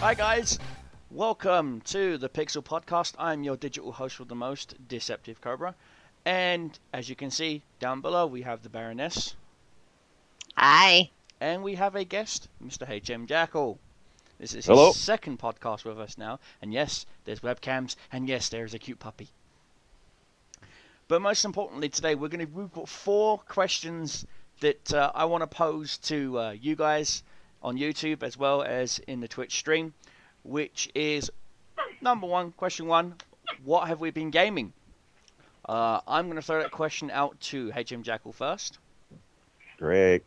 Hi guys, welcome to the Pixel Podcast. I'm your digital host with the most, Deceptive Cobra. And as you can see down below, we have the Baroness. Hi. And we have a guest, Mr. HM Jackal. This is Hello. his second podcast with us now. And yes, there's webcams, and yes, there's a cute puppy. But most importantly today, we've got 4 questions that I want to pose to you guys on YouTube as well as in the Twitch stream, which is number 1, question 1, what have we been gaming? I'm going to throw that question out to HM Jackal first. Great.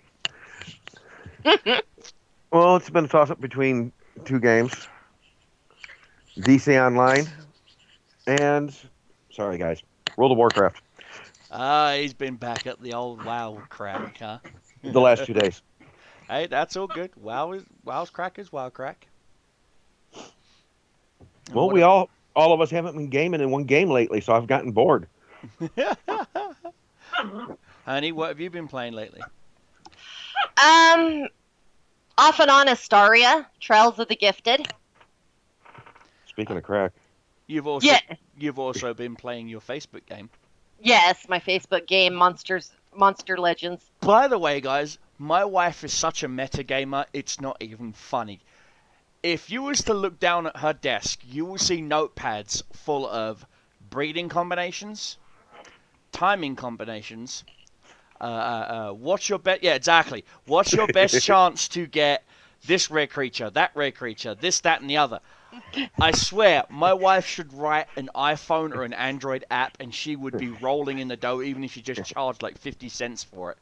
Well, it's been a toss-up between 2 games. DC Online and, sorry guys, World of Warcraft. He's been back at the old WoW crack, huh? The last 2 days. Hey, that's all good. WoW's crack is WoW crack. Well, we all of us haven't been gaming in one game lately, so I've gotten bored. Honey, what have you been playing lately? Off and on Astaria, Trails of the Gifted. Uh, Speaking of crack. You've also been playing your Facebook game. Yes, my Facebook game, Monster Legends. By the way, guys, my wife is such a meta gamer, it's not even funny. If you was to look down at her desk, you will see notepads full of breeding combinations, timing combinations. What's your best? Yeah, exactly. What's your best chance to get this rare creature, that rare creature, this, that, and the other? I swear, my wife should write an iPhone or an Android app, and she would be rolling in the dough, even if she just charged like 50 cents for it.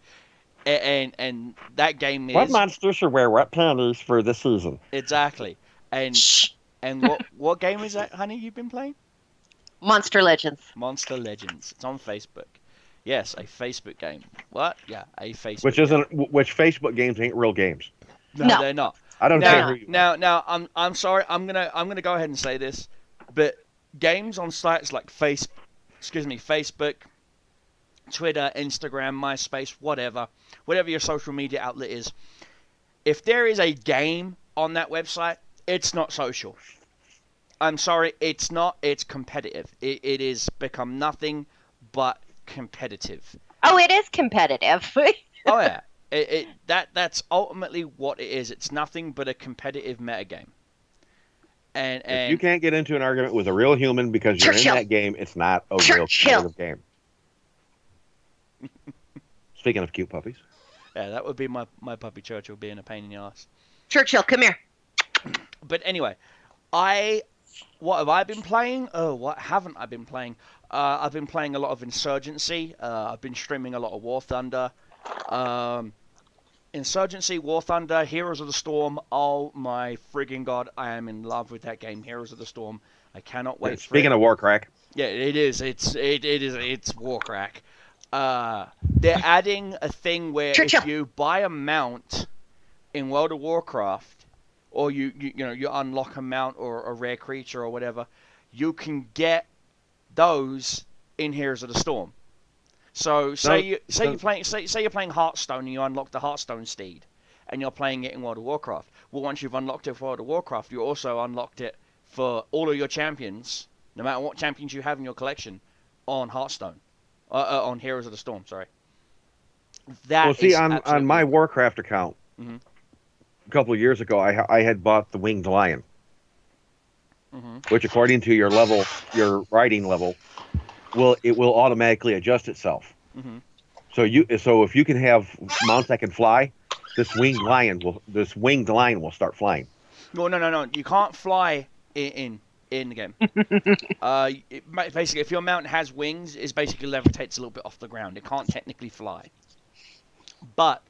And that game is... What monster should wear what panties for this season? Exactly. And what game is that, honey, you've been playing? Monster Legends. Monster Legends. It's on Facebook. Yes, a Facebook game. What? Yeah, a Facebook Which Facebook games ain't real games. No, they're not. I don't care who you are. Now, I'm sorry. I'm gonna go ahead and say this, but games on sites like Facebook, Twitter, Instagram, MySpace, whatever your social media outlet is, if there is a game on that website, it's not social. I'm sorry, it's not. It's competitive. It is become nothing but competitive. Oh, it is competitive. Oh yeah. That's ultimately what it is. It's nothing but a competitive metagame. And if you can't get into an argument with a real human because you're in that game, it's not a real competitive game. Speaking of cute puppies. Yeah, that would be my puppy Churchill being a pain in the ass. Churchill, come here. But anyway, what have I been playing? Oh, what haven't I been playing? I've been playing a lot of Insurgency. I've been streaming a lot of War Thunder. Insurgency, War Thunder, Heroes of the Storm. Oh my friggin' god, I am in love with that game, Heroes of the Storm. I cannot wait. Speaking of war crack. Yeah, it is. It's war crack. They're adding a thing where if you buy a mount in World of Warcraft, or you unlock a mount or a rare creature or whatever, you can get those in Heroes of the Storm. So say you're playing Hearthstone and you unlock the Hearthstone steed, and you're playing it in World of Warcraft. Well, once you've unlocked it for World of Warcraft, you also unlocked it for all of your champions, no matter what champions you have in your collection, on Hearthstone, on Heroes of the Storm. Sorry. On my Warcraft account, a couple of years ago, I had bought the Winged Lion, which, according to your riding level, it will automatically adjust itself. So if you can have mounts that can fly, this winged lion will start flying. No. You can't fly in the game. Basically, if your mount has wings, it basically levitates a little bit off the ground. It can't technically fly. But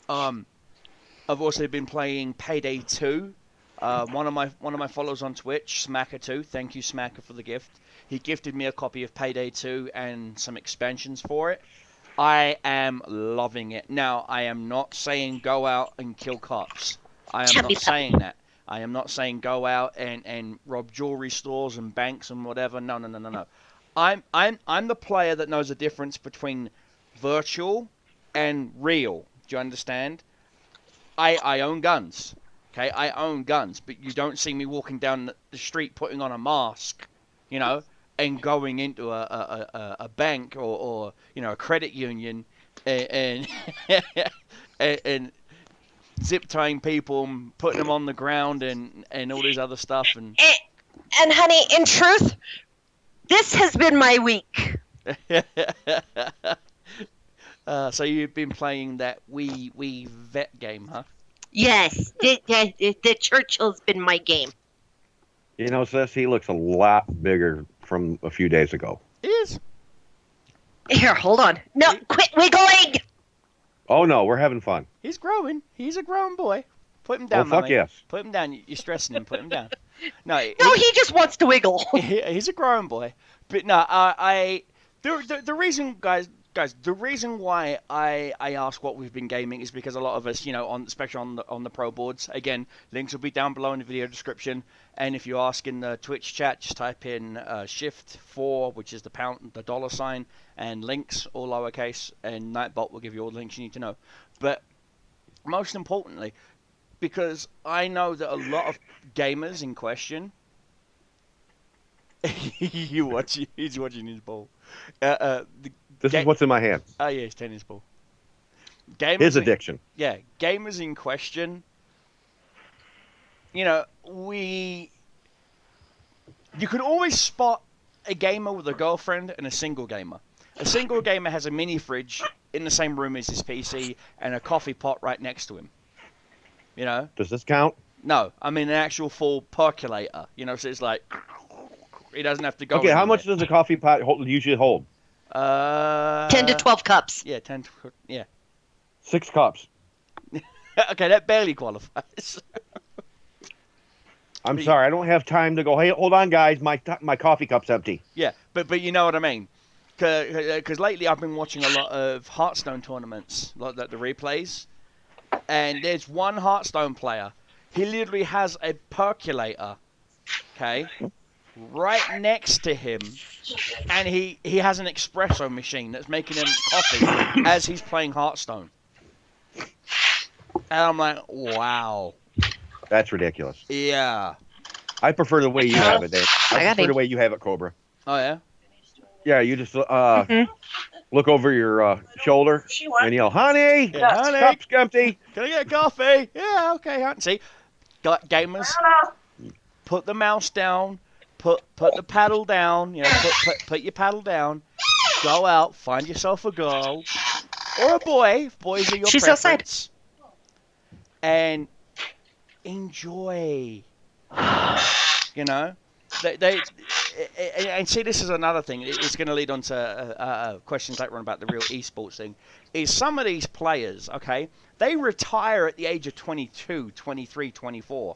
I've also been playing Payday 2. One of my followers on Twitch, Smacker2, thank you Smacker for the gift. He gifted me a copy of Payday 2 and some expansions for it. I am loving it. Now, I am not saying go out and kill cops. I am not saying that. I am not saying go out and rob jewelry stores and banks and whatever. No. I'm the player that knows the difference between virtual and real. Do you understand? I own guns. Okay, I own guns, but you don't see me walking down the street putting on a mask, you know, and going into a bank or you know, a credit union and and zip tying people and putting them on the ground and all this other stuff. And honey, in truth, this has been my week. So you've been playing that Wii vet game, huh? Yes, the Churchill's been my game. You know, Sis, he looks a lot bigger from a few days ago. He is. Here, hold on. No, quit wiggling! Oh, no, we're having fun. He's growing. He's a grown boy. Put him down, Oh, fuck Mummy. yes. Put him down. You're stressing him. Put him down. No, he just wants to wiggle. he's a grown boy. But no, the reason, guys, the reason why I ask what we've been gaming is because a lot of us, you know, especially on the pro boards. Again, links will be down below in the video description. And if you ask in the Twitch chat, just type in shift4, which is the $, and links, all lowercase, and Nightbot will give you all the links you need to know. But most importantly, because I know that a lot of gamers in question, he's watching his ball. This is what's in my hand. Oh yeah, his tennis ball. Gamers His addiction. Yeah, gamers in question. You know, you could always spot a gamer with a girlfriend and a single gamer. A single gamer has a mini fridge in the same room as his PC and a coffee pot right next to him. You know? Does this count? No, I mean an actual full percolator. You know, so it's like he doesn't have to go. Okay, how much does a coffee pot usually hold? 10 to 12 cups. Yeah, 10 to, yeah. 6 cups. Okay, that barely qualifies. I'm sorry, I don't have time to go, hey, hold on, guys, my coffee cup's empty. Yeah, but you know what I mean. Because lately I've been watching a lot of Hearthstone tournaments, like the replays. And there's one Hearthstone player. He literally has a percolator, okay, right next to him. And he has an espresso machine that's making him coffee as he's playing Hearthstone. And I'm like, wow. That's ridiculous. Yeah. I prefer the way you have it, Dave. I prefer the way you have it, Cobra. Oh, yeah? Yeah, you just look over your shoulder and yell, honey, honey, cup's empty. Can I get a coffee? Yeah, okay, honey. See, gamers, put the mouse down, put the paddle down, you know, put your paddle down, go out, find yourself a girl or a boy, if boys are your She's preference, and enjoy. You know, and see, this is another thing. It's going to lead on to questions later on about the real esports thing. Is some of these players, okay, they retire at the age of 22, 23, 24.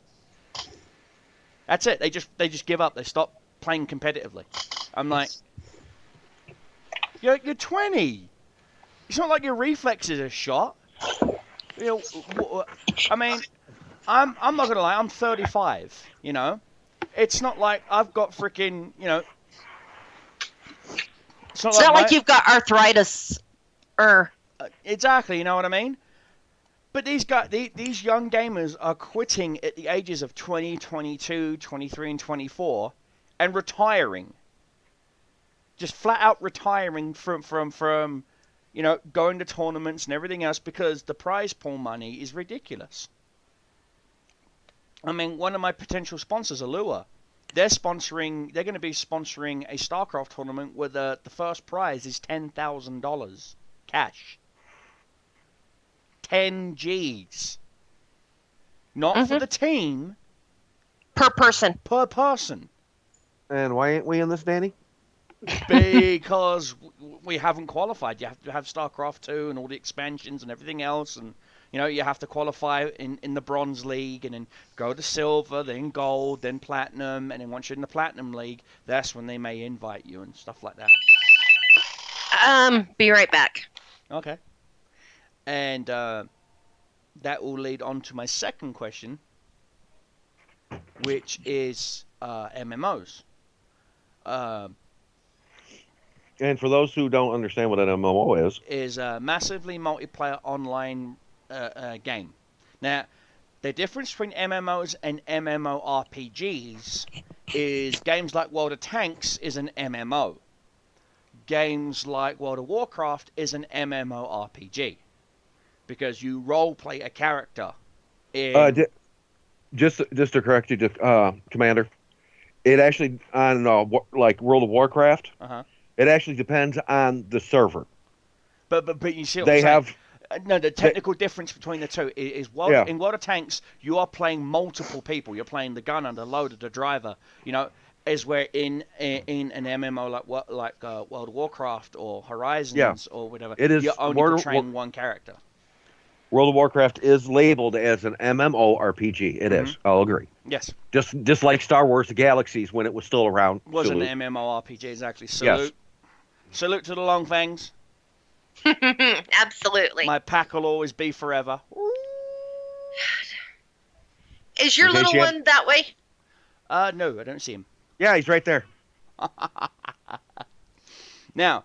That's it. They just give up. They stop playing competitively. I'm like, you're 20. It's not like your reflexes are shot. You know, I mean, I'm not gonna lie. I'm 35. You know, it's not like I've got freaking, you know. It's not like you've got arthritis. Exactly. You know what I mean? But these young gamers are quitting at the ages of 20, 22, 23, and 24, and retiring. Just flat out retiring from you know, going to tournaments and everything else because the prize pool money is ridiculous. I mean, one of my potential sponsors, Allure, they're going to be sponsoring a StarCraft tournament where the first prize is $10,000 cash. 10 G's. Not for the team. Per person. Per person. And why ain't we in this, Danny? Because we haven't qualified. You have to have StarCraft 2 and all the expansions and everything else. And, you know, you have to qualify in the Bronze League and then go to Silver, then Gold, then Platinum. And then once you're in the Platinum League, that's when they may invite you and stuff like that. Be right back. Okay. And that will lead on to my second question, which is MMOs. And for those who don't understand what an MMO is a massively multiplayer online game. Now, The difference between MMOs and MMORPGs is games like World of Tanks is an MMO. Games like World of Warcraft is an MMORPG. Because you role-play a character in... Just to correct you, Commander, it actually, on like World of Warcraft, it actually depends on the server. But you see what I'm saying? No, the technical difference between the two is in World of Tanks, you are playing multiple people. You're playing the gunner, the loader, the driver. You know, as where in an MMO like World of Warcraft or Horizons or whatever, you're only portraying one character. World of Warcraft is labeled as an MMORPG. It is. I'll agree. Yes. Just like Star Wars: The Galaxies when it was still around. Was an MMORPG exactly. Salute. Yes. Salute to the long fangs. Absolutely. My pack will always be forever. Is your little one that way? No, I don't see him. Yeah, he's right there. Now,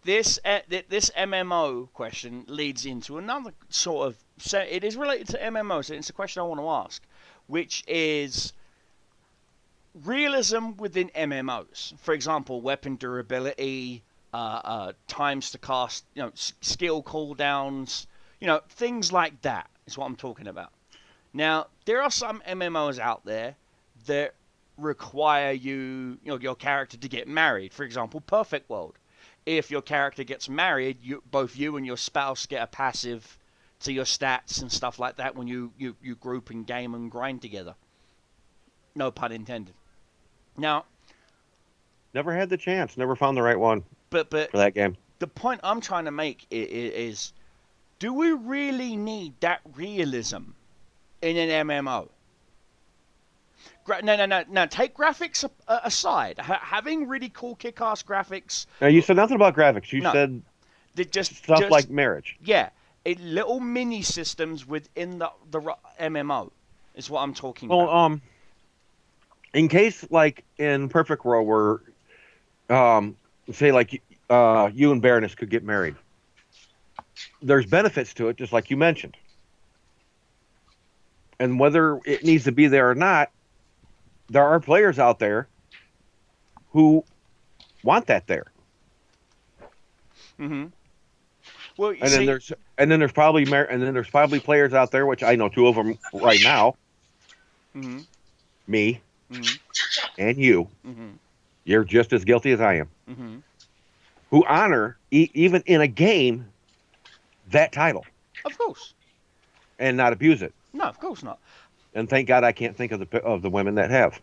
this MMO question leads into another sort of... So it is related to MMO, so it's a question I want to ask, which is realism within MMOs. For example, weapon durability... times to cast, skill cooldowns, things like that is what I'm talking about. Now, there are some MMOs out there that require your character to get married. For example, Perfect World. If your character gets married, both you and your spouse get a passive to your stats and stuff like that when you group and game and grind together. No pun intended. Now, never had the chance. Never found the right one. But for that game. The point I'm trying to make is, do we really need that realism in an MMO? No. Take graphics aside. Having really cool kick-ass graphics. Now, you said nothing about graphics. You said just stuff like marriage. Yeah, little mini systems within the MMO is what I'm talking about. Well, in case like in Perfect World where, say like you and Baroness could get married. There's benefits to it, just like you mentioned. And whether it needs to be there or not, there are players out there who want that there. Mm-hmm. Well, then there's probably players out there, which I know two of them right now. Mm-hmm. Me and you. Mm-hmm. You're just as guilty as I am. Mm-hmm. Who honor, even in a game, that title. Of course. And not abuse it. No, of course not. And thank God I can't think of the women that have.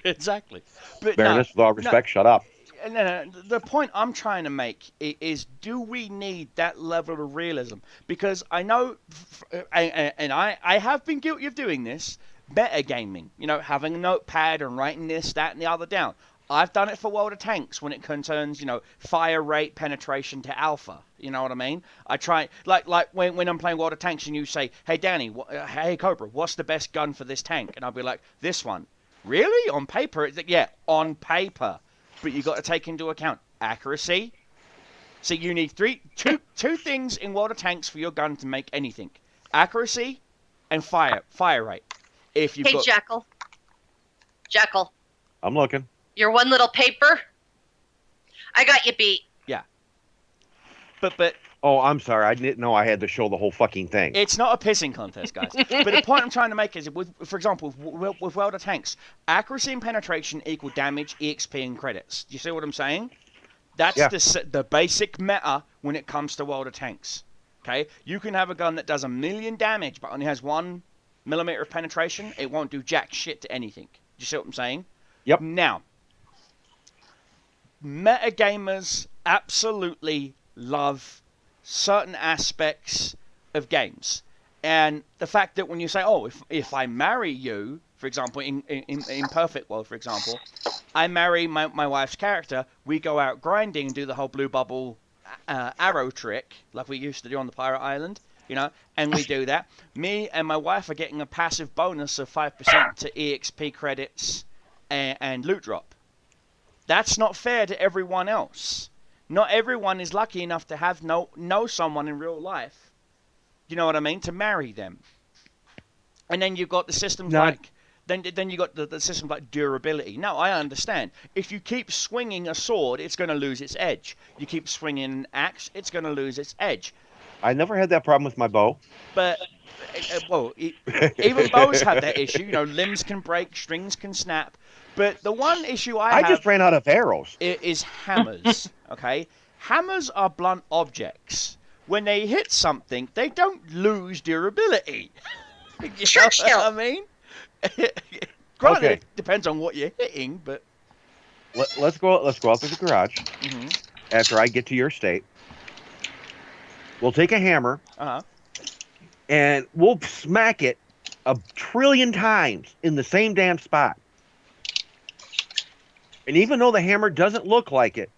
Exactly. But Baroness, with all respect, shut up. No. The point I'm trying to make is, do we need that level of realism? Because I know, and I have been guilty of doing this, metagaming, having a notepad and writing this, that, and the other down. I've done it for World of Tanks when it concerns, fire rate penetration to alpha. You know what I mean? I try, like when I'm playing World of Tanks and you say, hey, Danny, hey, Cobra, what's the best gun for this tank? And I'll be like, this one. Really? On paper? Yeah, on paper. But you got to take into account accuracy. So you need two things in World of Tanks for your gun to make anything. Accuracy and fire rate. If you've got... Jekyll. I'm looking. Your one little paper. I got you beat. Yeah. But oh, I'm sorry. I didn't know I had to show the whole fucking thing. It's not a pissing contest, guys. But the point I'm trying to make is, for example, with World of Tanks, accuracy and penetration equal damage, EXP, and credits. Do you see what I'm saying? That's the basic meta when it comes to World of Tanks. Okay? You can have a gun that does 1 million damage, but only has 1 millimeter of penetration. It won't do jack shit to anything. Do you see what I'm saying? Yep. Now, metagamers absolutely love certain aspects of games. And the fact that when you say, oh, if I marry you, for example, in Perfect World, for example, I marry my wife's character, we go out grinding and do the whole blue bubble arrow trick, like we used to do on the Pirate Island, and we do that. Me and my wife are getting a passive bonus of 5% to EXP credits and loot drop. That's not fair to everyone else. Not everyone is lucky enough to have know someone in real life You know what I mean? To marry them. And then you've got the systems Not- like... Then you got the systems like durability. Now, I understand. If you keep swinging a sword, it's going to lose its edge. You keep swinging an axe, it's going to lose its edge. I never had that problem with my bow. But, even bows have that issue. You know, limbs can break, strings can snap. But the one issue I have... just ran out of arrows. Is hammers, okay? Hammers are blunt objects. When they hit something, they don't lose durability. You know what I mean? Granted, it depends on what you're hitting, but... Let's go out to the garage. After I get to your state. We'll take a hammer. And we'll smack it 1 trillion times in the same damn spot. And even though the hammer doesn't look like it,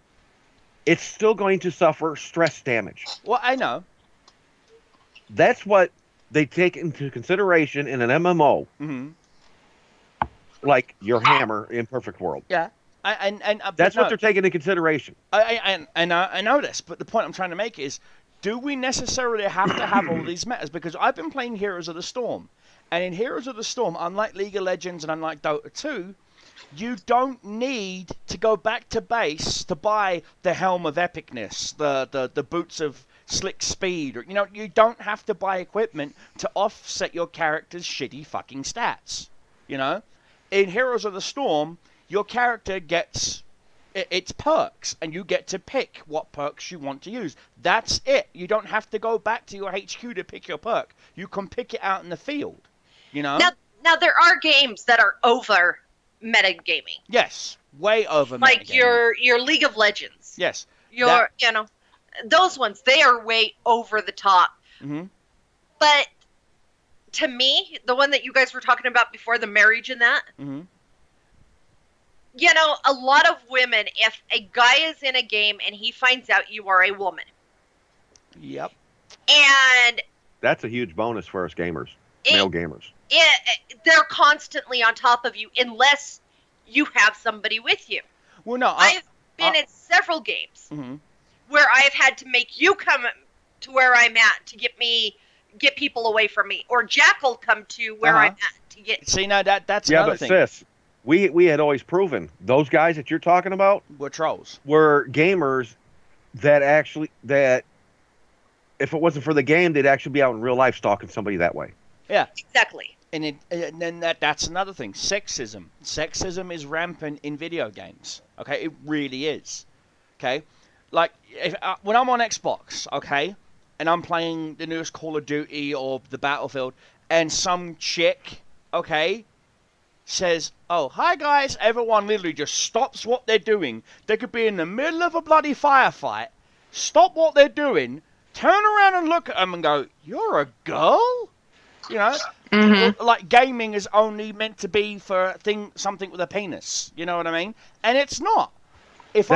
it's still going to suffer stress damage. Well, I know. That's what they take into consideration in an MMO. Like your hammer in Perfect World. Yeah. That's what they're taking into consideration. I know this, but the point I'm trying to make is, do we necessarily have to have all these metas? Because I've been playing Heroes of the Storm. And in Heroes of the Storm, unlike League of Legends and unlike Dota 2, you don't need to go back to base to buy the Helm of Epicness, the boots of slick speed. Or, you know, you don't have to buy equipment to offset your character's shitty fucking stats. You know? In Heroes of the Storm, your character gets its perks, and you get to pick what perks you want to use. That's it. You don't have to go back to your HQ to pick your perk. You can pick it out in the field. You know? Now there are games that are over metagaming. Yes, way over like metagaming. your League of Legends. Yes. You know, those ones, they are way over the top. But to me, the one that you guys were talking about before, the marriage and that, you know, a lot of women, if a guy is in a game and he finds out you are a woman. Yep. And that's a huge bonus for us gamers, male gamers. They're constantly on top of you unless you have somebody with you. Well, no, I've been in several games where I've had to make you come to where I'm at to get people away from me, or Jackal come to where I'm at to get. See, now that's another thing. Yeah, but sis, we had always proven those guys that you're talking about were trolls. Were gamers that if it wasn't for the game, they'd actually be out in real life stalking somebody that way. Yeah, exactly. And then that's another thing. Sexism. Sexism is rampant in video games. Okay, it really is. Okay, like when I'm on Xbox, okay, and I'm playing the newest Call of Duty or the Battlefield, and some chick, okay, says, "Oh, hi guys," everyone literally just stops what they're doing. They could be in the middle of a bloody firefight, stop what they're doing, turn around and look at them and go, "You're a girl?" You know, like gaming is only meant to be for something with a penis. You know what I mean? And it's not. That's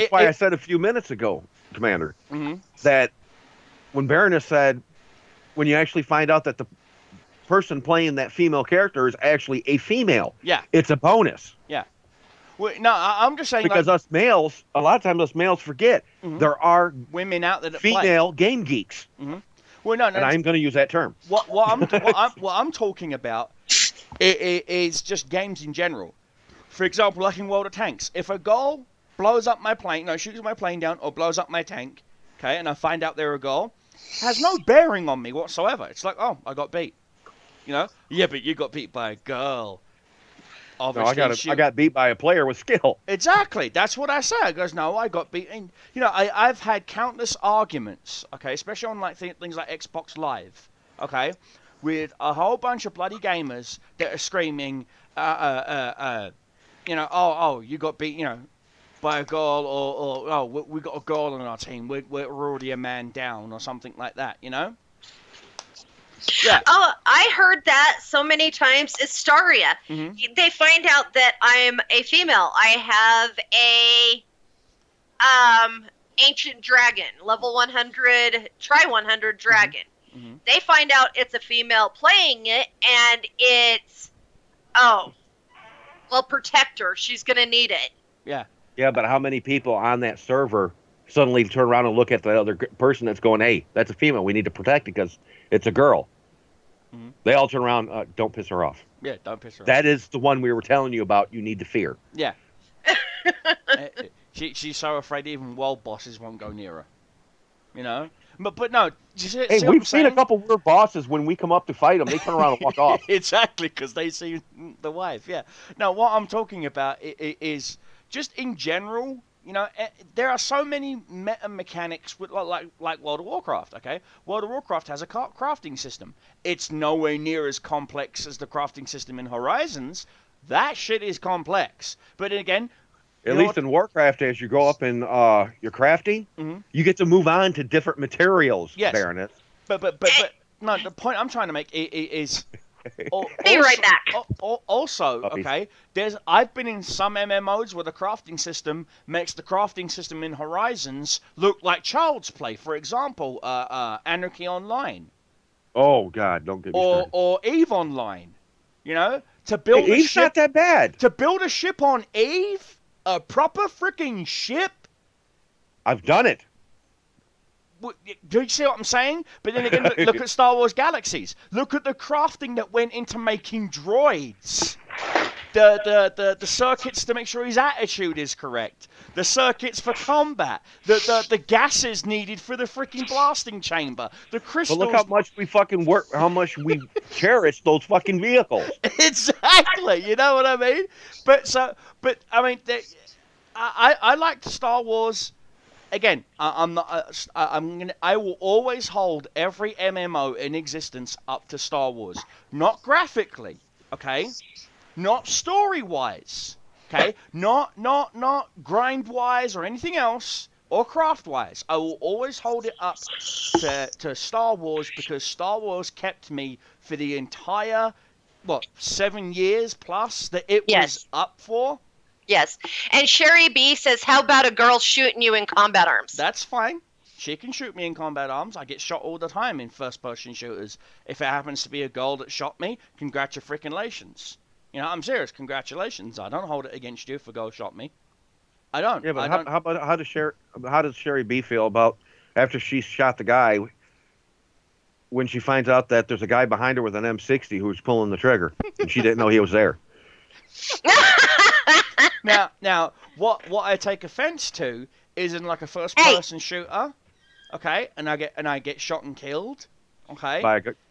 why I said a few minutes ago, Commander, that when Baroness said, when you actually find out that the person playing that female character is actually a female, it's a bonus. Yeah. Well, no, I'm just saying, because us males, a lot of times us males forget there are women out there that female game geeks. Well, no, and I'm going to use that term. What I'm talking about is just games in general. For example, like in World of Tanks, if a girl blows up my plane, shoots my plane down or blows up my tank, okay, and I find out they're a girl, has no bearing on me whatsoever. It's like, oh, I got beat. You know? Yeah, but you got beat by a girl. Obviously, I got beat by a player with skill. Exactly. That's what I say. I goes, no, I got beaten. You know, I've had countless arguments, okay, especially on like things like Xbox Live, okay, with a whole bunch of bloody gamers that are screaming, you know, oh, you got beat, you know, by a girl, or oh, we got a girl on our team. We're already a man down, or something like that. You know. Yeah. Oh, I heard that so many times. Astaria. They find out that I'm a female. I have a ancient dragon, level 100, try 100 dragon. They find out it's a female playing it, and it's protect her. She's gonna need it. Yeah. Yeah, but how many people on that server suddenly turn around and look at the other person that's going, hey, that's a female. We need to protect it because it's a girl. Mm-hmm. They all turn around, don't piss her off. Yeah, don't piss her off. That is the one we were telling you about you need to fear. Yeah. She's so afraid even world bosses won't go near her. You know? But no, hey, we've seen a couple weird bosses when we come up to fight them, they turn around and walk off. Exactly, because they see the wife, yeah. Now, what I'm talking about is just in general, you know, there are so many meta mechanics with, like World of Warcraft, okay? World of Warcraft has a crafting system. It's nowhere near as complex as the crafting system in Horizons. That shit is complex. But again... At least in Warcraft, as you go up in your crafting, you get to move on to different materials, yes. Baroness. But no, the point I'm trying to make is... Be right back. Also, okay, I've been in some MMOs where the crafting system makes the crafting system in Horizons look like Child's Play. For example, Anarchy Online. Oh God, don't get me started. Or EVE Online. You know, to build a Eve's ship. not that bad. To build a ship on EVE, a proper freaking ship. I've done it. Do you see what I'm saying? But then again, look at Star Wars Galaxies. Look at the crafting that went into making droids. The circuits to make sure his attitude is correct. The circuits for combat. The gases needed for the freaking blasting chamber. The crystals. But look how much we fucking work. How much we cherish those fucking vehicles. Exactly. You know what I mean? But I mean, I liked Star Wars. Again, I will always hold every MMO in existence up to Star Wars. Not graphically, okay? Not story-wise, okay? Not grind-wise or anything else, or craft-wise. I will always hold it up to Star Wars because Star Wars kept me for the entire, 7 years plus that it was up for. Yes. And Sherry B says, how about a girl shooting you in combat arms? That's fine. She can shoot me in combat arms. I get shot all the time in first-person shooters. If it happens to be a girl that shot me, congratulations. You know, I'm serious. Congratulations. I don't hold it against you if a girl shot me. I don't. Yeah, but how does Sherry B feel about after she shot the guy when she finds out that there's a guy behind her with an M60 who's pulling the trigger and she didn't know he was there? Now, what I take offense to is in like a first-person shooter, okay, and I get shot and killed, okay,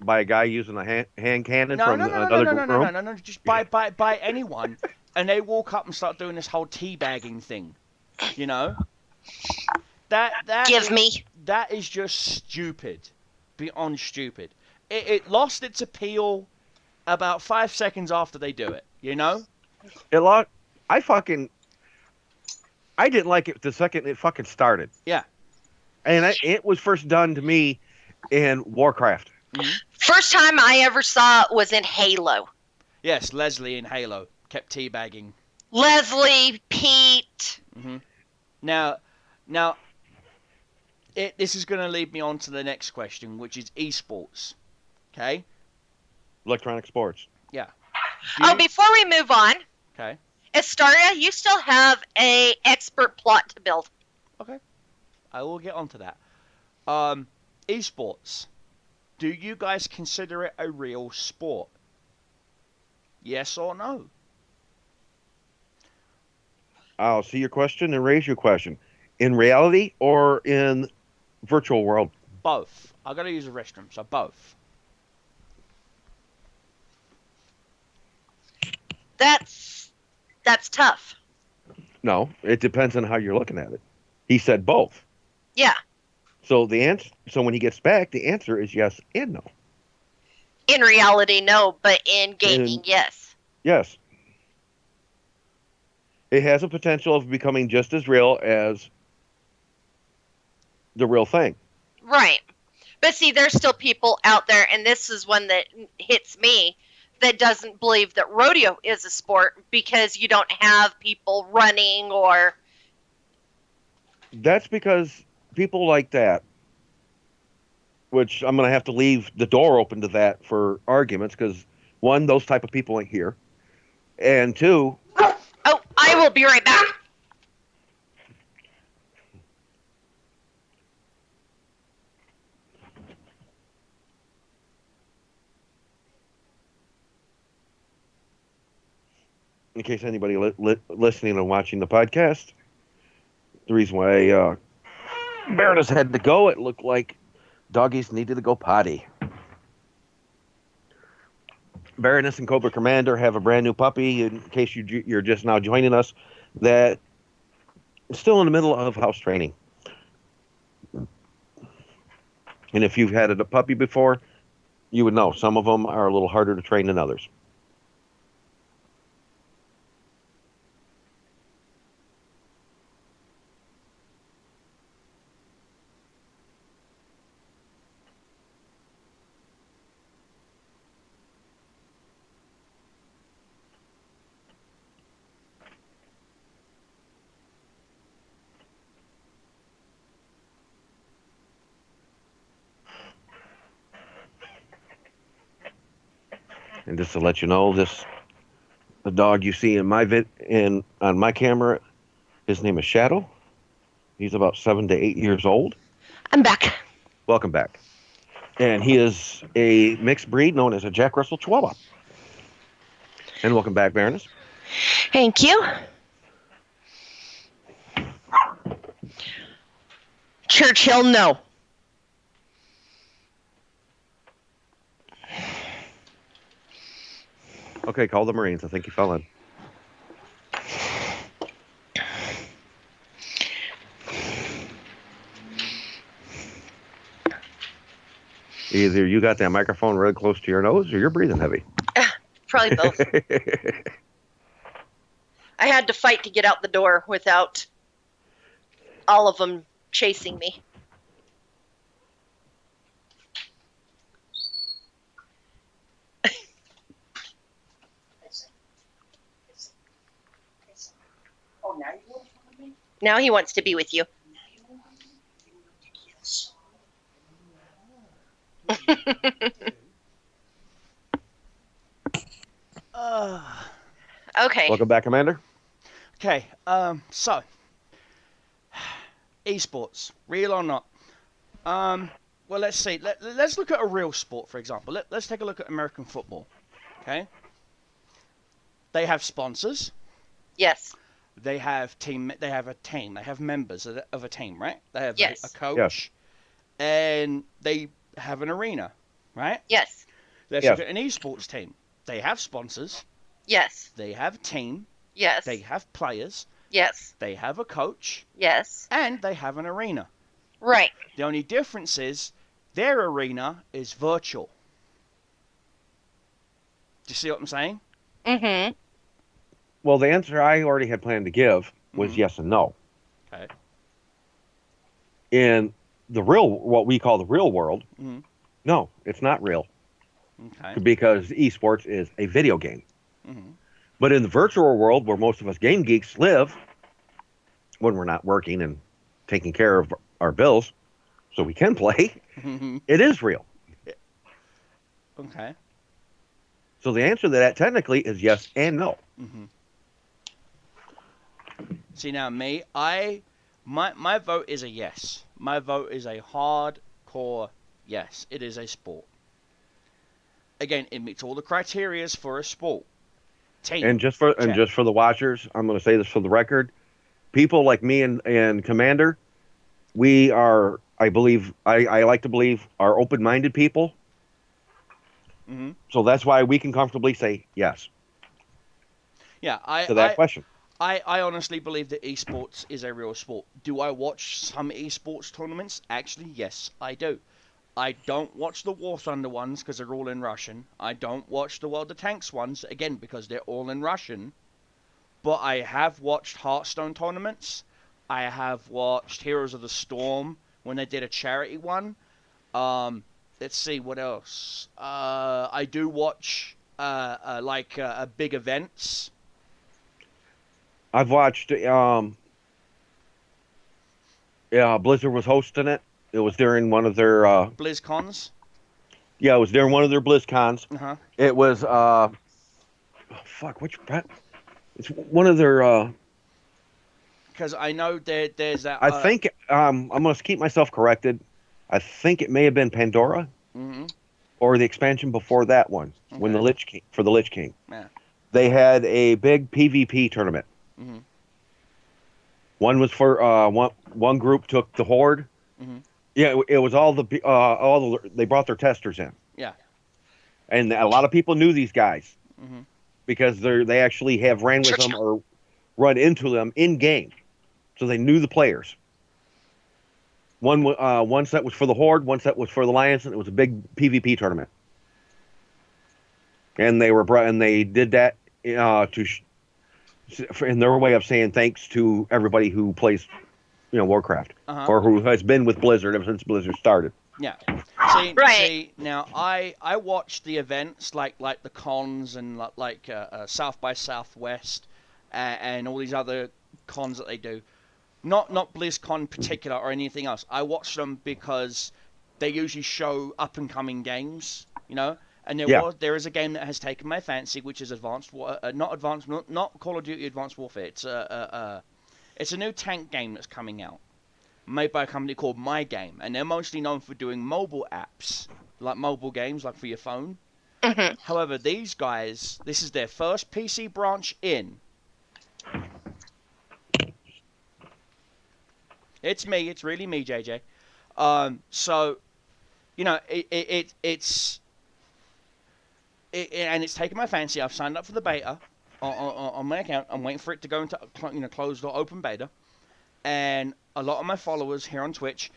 by a guy using a hand cannon from another room. No, just by anyone, and they walk up and start doing this whole teabagging thing, you know, that is just stupid, beyond stupid. It lost its appeal about 5 seconds after they do it, you know. I didn't like it the second it fucking started. Yeah. And it was first done to me in Warcraft. Mm-hmm. First time I ever saw it was in Halo. Yes, Leslie in Halo kept teabagging. Leslie, Pete. Mm-hmm. Now, this is going to lead me on to the next question, which is esports. Okay? Electronic sports. Yeah. Before we move on. Okay. Astaria, you still have a expert plot to build. Okay. I will get onto that. Esports. Do you guys consider it a real sport? Yes or no? I'll see your question and raise your question. In reality or in virtual world? Both. I got to use a restroom, so both. That's tough. No, it depends on how you're looking at it. He said both. Yeah. So when he gets back, the answer is yes and no. In reality, no, but in gaming, yes. Yes. It has a potential of becoming just as real as the real thing. Right. But see, there's still people out there, and this is one that hits me, that doesn't believe that rodeo is a sport because you don't have people running or... That's because people like that, which I'm going to have to leave the door open to that for arguments, because one, those type of people ain't here, and two... Oh, I will be right back. in case anybody listening and watching the podcast, the reason why Baroness had to go, it looked like doggies needed to go potty. Baroness and Cobra Commander have a brand new puppy, in case you're just now joining us, that is still in the middle of house training. And if you've had a puppy before, you would know some of them are a little harder to train than others. And just to let you know, the dog you see in my on my camera, his name is Shadow. He's about 7 to 8 years old. I'm back. Welcome back. And he is a mixed breed known as a Jack Russell Chihuahua. And welcome back, Baroness. Thank you. Churchill, no. Okay, call the Marines. I think he fell in. Either you got that microphone really close to your nose or you're breathing heavy. Probably both. I had to fight to get out the door without all of them chasing me. Now he wants to be with you. Okay. Welcome back, Commander. Okay, so esports, real or not? Well, let's see. Let's look at a real sport, for example. Let's take a look at American football. Okay, they have sponsors. Yes. They have team. They have a team. They have members of a team, right? They have Yes. a coach, Yes. and they have an arena, right? Yes. Let's Yes. look at an esports team. They have sponsors. Yes. They have a team. Yes. They have players. Yes. They have a coach, Yes. and they have an arena. Right. The only difference is their arena is virtual. Do you see what I'm saying? Mm-hmm. Well, the answer I already had planned to give was yes and no. Okay. In the real, what we call the real world, Mhm. no, it's not real Okay. because esports is a video game. Mhm. But in the virtual world, where most of us game geeks live, when we're not working and taking care of our bills, so we can play, it is real. Okay. So the answer to that technically is yes and no. Mm-hmm. See, now me, my vote is a yes. My vote is a hardcore yes. It is a sport. Again, it meets all the criterias for a sport. Team. And just for the watchers, I'm going to say this for the record: people like me and Commander, we are, I believe, I like to believe, are open-minded people. Mm-hmm. So that's why we can comfortably say yes. Yeah, to that question. I honestly believe that esports is a real sport. Do I watch some esports tournaments? Actually, yes, I do. I don't watch the War Thunder ones because they're all in Russian. I don't watch the World of Tanks ones, again, because they're all in Russian. But I have watched Hearthstone tournaments. I have watched Heroes of the Storm when they did a charity one. Let's see, what else? I do watch big events. I've watched. Blizzard was hosting it. It was during one of their BlizzCons. Yeah, it was during one of their BlizzCons. Uh-huh. It was it's one of their. Because I know there's that. I think I'm going to keep myself corrected. I think it may have been Pandora, Mm-hmm. or the expansion before that one, when the Lich King. Yeah. they had a big PvP tournament. Mm-hmm. One was for one group took the Horde. Mm-hmm. Yeah, it was they brought their testers in. Yeah. And a lot of people knew these guys Mm-hmm. because they actually have ran with them or run into them in game, so they knew the players. One set was for the Horde, one set was for the Lions, and it was a big PvP tournament. And they did that in their way of saying thanks to everybody who plays, Warcraft, or who has been with Blizzard ever since Blizzard started. Yeah. Right. See, now I watch the events like the cons and like South by Southwest and all these other cons that they do. Not BlizzCon in particular or anything else. I watch them because they usually show up and coming games, And there is a game that has taken my fancy, which is not Call of Duty Advanced Warfare. It's a new tank game that's coming out, made by a company called My Game, and they're mostly known for doing mobile apps, like mobile games, like for your phone. Mm-hmm. However, these guys, this is their first PC branch in. It's really me, JJ. So, it's taken my fancy. I've signed up for the beta on my account. I'm waiting for it to go into closed or open beta. And a lot of my followers here on Twitch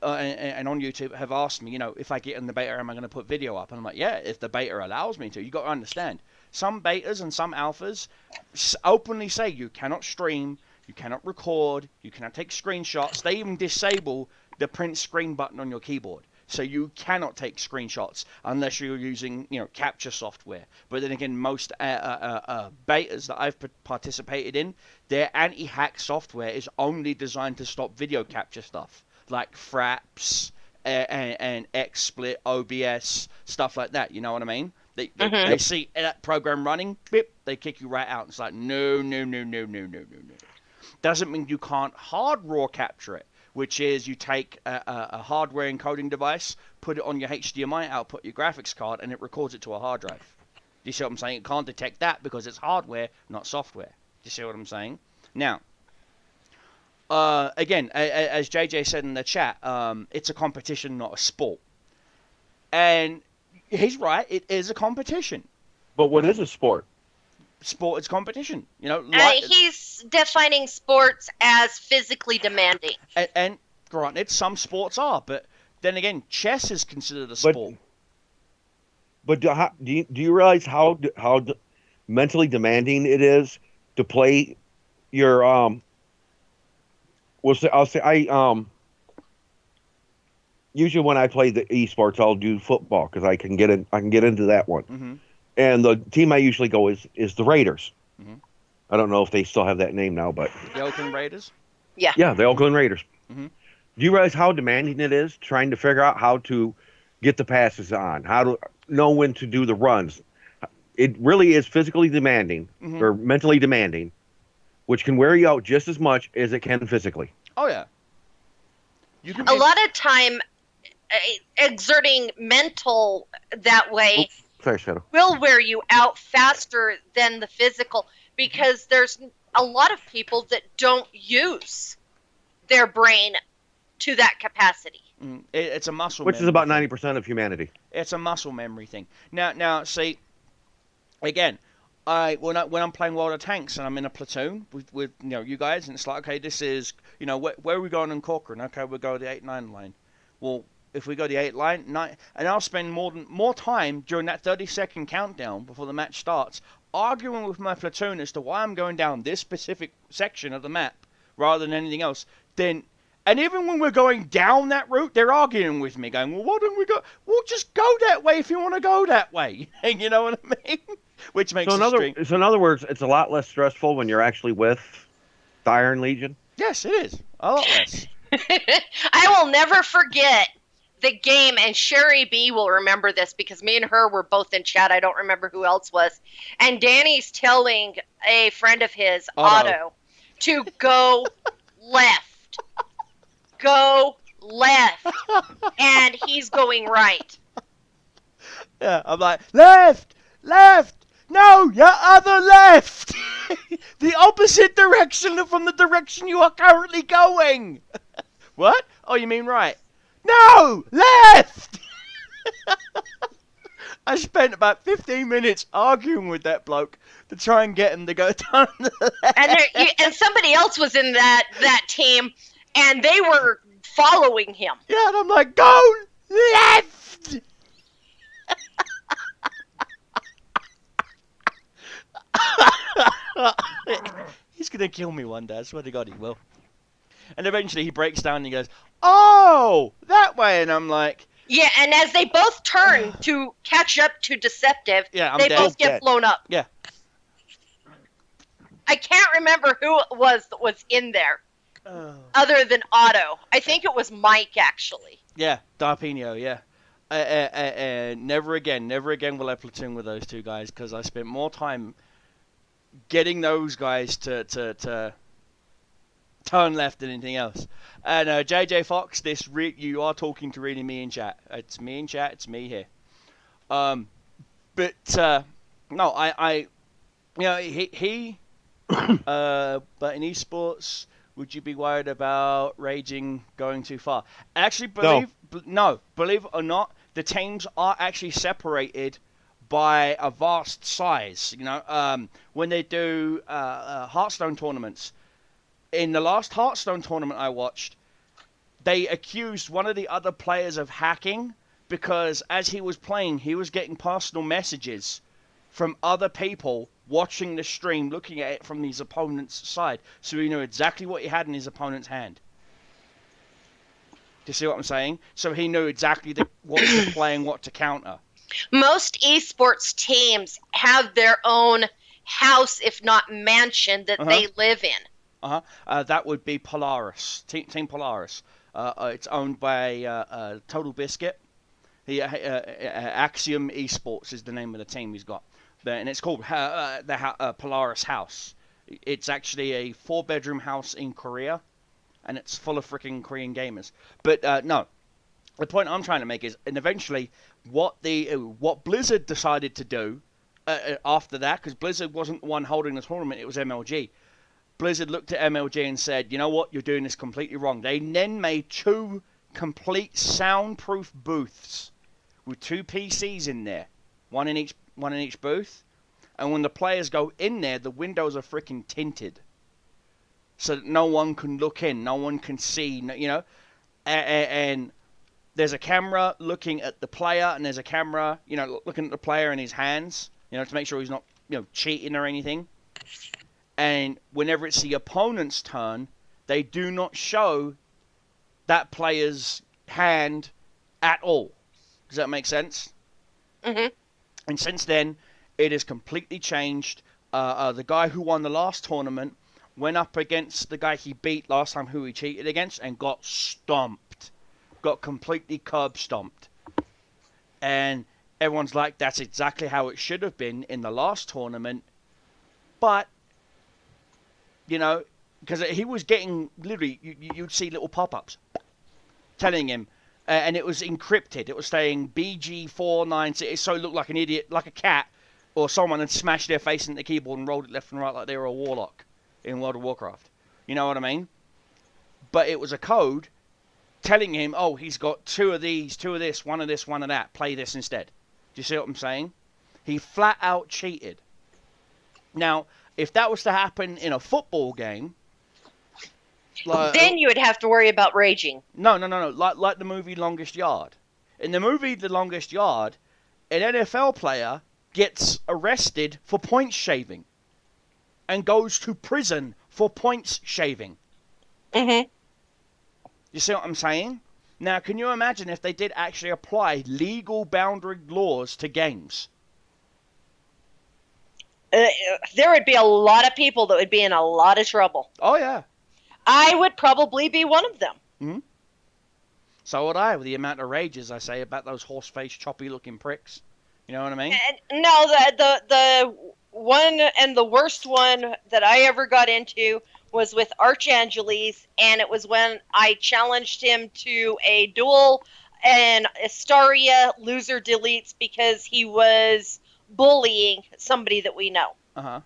and on YouTube have asked me, if I get in the beta, am I going to put video up? And I'm like, yeah, if the beta allows me to. You got to understand, some betas and some alphas openly say you cannot stream, you cannot record, you cannot take screenshots. They even disable the print screen button on your keyboard. So you cannot take screenshots unless you're using, capture software. But then again, most betas that I've participated in, their anti-hack software is only designed to stop video capture stuff, like Fraps and XSplit, OBS, stuff like that. You know what I mean? They see that program running, beep, they kick you right out. It's like, no. Doesn't mean you can't hard raw capture it, which is you take a hardware encoding device, put it on your HDMI output, your graphics card, and it records it to a hard drive. Do you see what I'm saying? It can't detect that because it's hardware, not software. Do you see what I'm saying? Now, again, as JJ said in the chat, it's a competition, not a sport. And he's right, it is a competition. But what is a sport? Sport is competition, he's defining sports as physically demanding. And granted, some sports are, but then again, chess is considered a sport. But do you realize how mentally demanding it is to play your usually when I play the esports, I'll do football because I can get into that one. Mm-hmm. And the team I usually go is the Raiders. Mm-hmm. I don't know if they still have that name now, but the Oakland Raiders. Yeah. Yeah, the Oakland Raiders. Mm-hmm. Do you realize how demanding it is trying to figure out how to get the passes on, how to know when to do the runs? It really is physically demanding or mentally demanding, which can wear you out just as much as it can physically. Oh yeah. A lot of time exerting mental that way will wear you out faster than the physical, because there's a lot of people that don't use their brain to that capacity. It's a muscle which memory is about thing. 90% of humanity. It's a muscle memory thing. Now, see, again, when I'm playing World of Tanks and I'm in a platoon with you guys, and it's like, okay, this is where are we going in Corcoran? Okay, we'll go the 8-9 line. Well, if we go the 8 line, 9, and I'll spend more time during that 30-second countdown before the match starts arguing with my platoon as to why I'm going down this specific section of the map rather than anything else. And even when we're going down that route, they're arguing with me, going, well, why don't we go? Well, just go that way if you want to go that way. You know what I mean? Which makes so in other words, it's a lot less stressful when you're actually with the Iron Legion? Yes, it is. A lot less. I will never forget the game, and Sherry B will remember this because me and her were both in chat. I don't remember who else was. And Danny's telling a friend of his, Otto, to go left. Go left. And he's going right. Yeah, I'm like, left, No, your other left! The opposite direction from the direction you are currently going! What? Oh, you mean right? No! Left! I spent about 15 minutes arguing with that bloke to try and get him to go down the left. And somebody else was in that team, and they were following him. Yeah, and I'm like, go left! He's gonna kill me one day, I swear to God he will. And eventually he breaks down and he goes, oh, that way, and I'm like... Yeah, and as they both turn to catch up to Deceptive, they both get blown up. Yeah. I can't remember who it was that was in there, other than Otto. I think it was Mike, actually. Yeah, Darpino, yeah. Never again will I platoon with those two guys, because I spent more time getting those guys to turn left than anything else. And JJ Fox, you are talking to really me in chat. It's me in chat. It's me here. No, I you know, he but in esports, would you be worried about raging going too far? Actually, believe it or not, the teams are actually separated by a vast size. You know, when they do Hearthstone tournaments. In the last Hearthstone tournament I watched, they accused one of the other players of hacking because as he was playing, he was getting personal messages from other people watching the stream, looking at it from his opponent's side. So he knew exactly what he had in his opponent's hand. Do you see what I'm saying? So he knew exactly what to play and what to counter. Most esports teams have their own house, if not mansion, that they live in. That would be Polaris, Team Polaris. It's owned by Total Biscuit. Axiom Esports is the name of the team he's got. And it's called the Polaris House. It's actually a 4-bedroom house in Korea, and it's full of freaking Korean gamers. But no, the point I'm trying to make is, and eventually, what Blizzard decided to do after that, because Blizzard wasn't the one holding the tournament, it was MLG. Blizzard looked at MLG and said, you know what, you're doing this completely wrong. They then made 2 complete soundproof booths with 2 PCs in there, one in each booth. And when the players go in there, the windows are freaking tinted, so that no one can look in, no one can see, you know. And there's a camera looking at the player, and there's a camera, you know, looking at the player in his hands, you know, to make sure he's not, you know, cheating or anything. And whenever it's the opponent's turn, they do not show that player's hand at all. Does that make sense? Mm-hmm. And since then, it has completely changed. The guy who won the last tournament went up against the guy he beat last time, who he cheated against, and got stomped. Got completely curb stomped. And everyone's like, that's exactly how it should have been in the last tournament. But... you know, because he was getting, literally, you'd see little pop-ups telling him, and it was encrypted. It was saying BG496, so it looked like an idiot, like a cat, or someone had smashed their face into the keyboard and rolled it left and right like they were a warlock in World of Warcraft. You know what I mean? But it was a code telling him, oh, he's got 2 of these, 2 of this, 1 of this, 1 of that, play this instead. Do you see what I'm saying? He flat out cheated. Now... if that was to happen in a football game, like, then you would have to worry about raging. No. Like the movie Longest Yard. In the movie The Longest Yard, an NFL player gets arrested for points shaving and goes to prison for points shaving. Mm-hmm. You see what I'm saying? Now, can you imagine if they did actually apply legal boundary laws to games? There would be a lot of people that would be in a lot of trouble. Oh, yeah. I would probably be one of them. Mm-hmm. So would I, with the amount of rages I say about those horse-faced, choppy-looking pricks. You know what I mean? No, the one and the worst one that I ever got into was with Archangeles, and it was when I challenged him to a duel, and Astaria loser deletes because he was bullying somebody that we know. Uh-huh.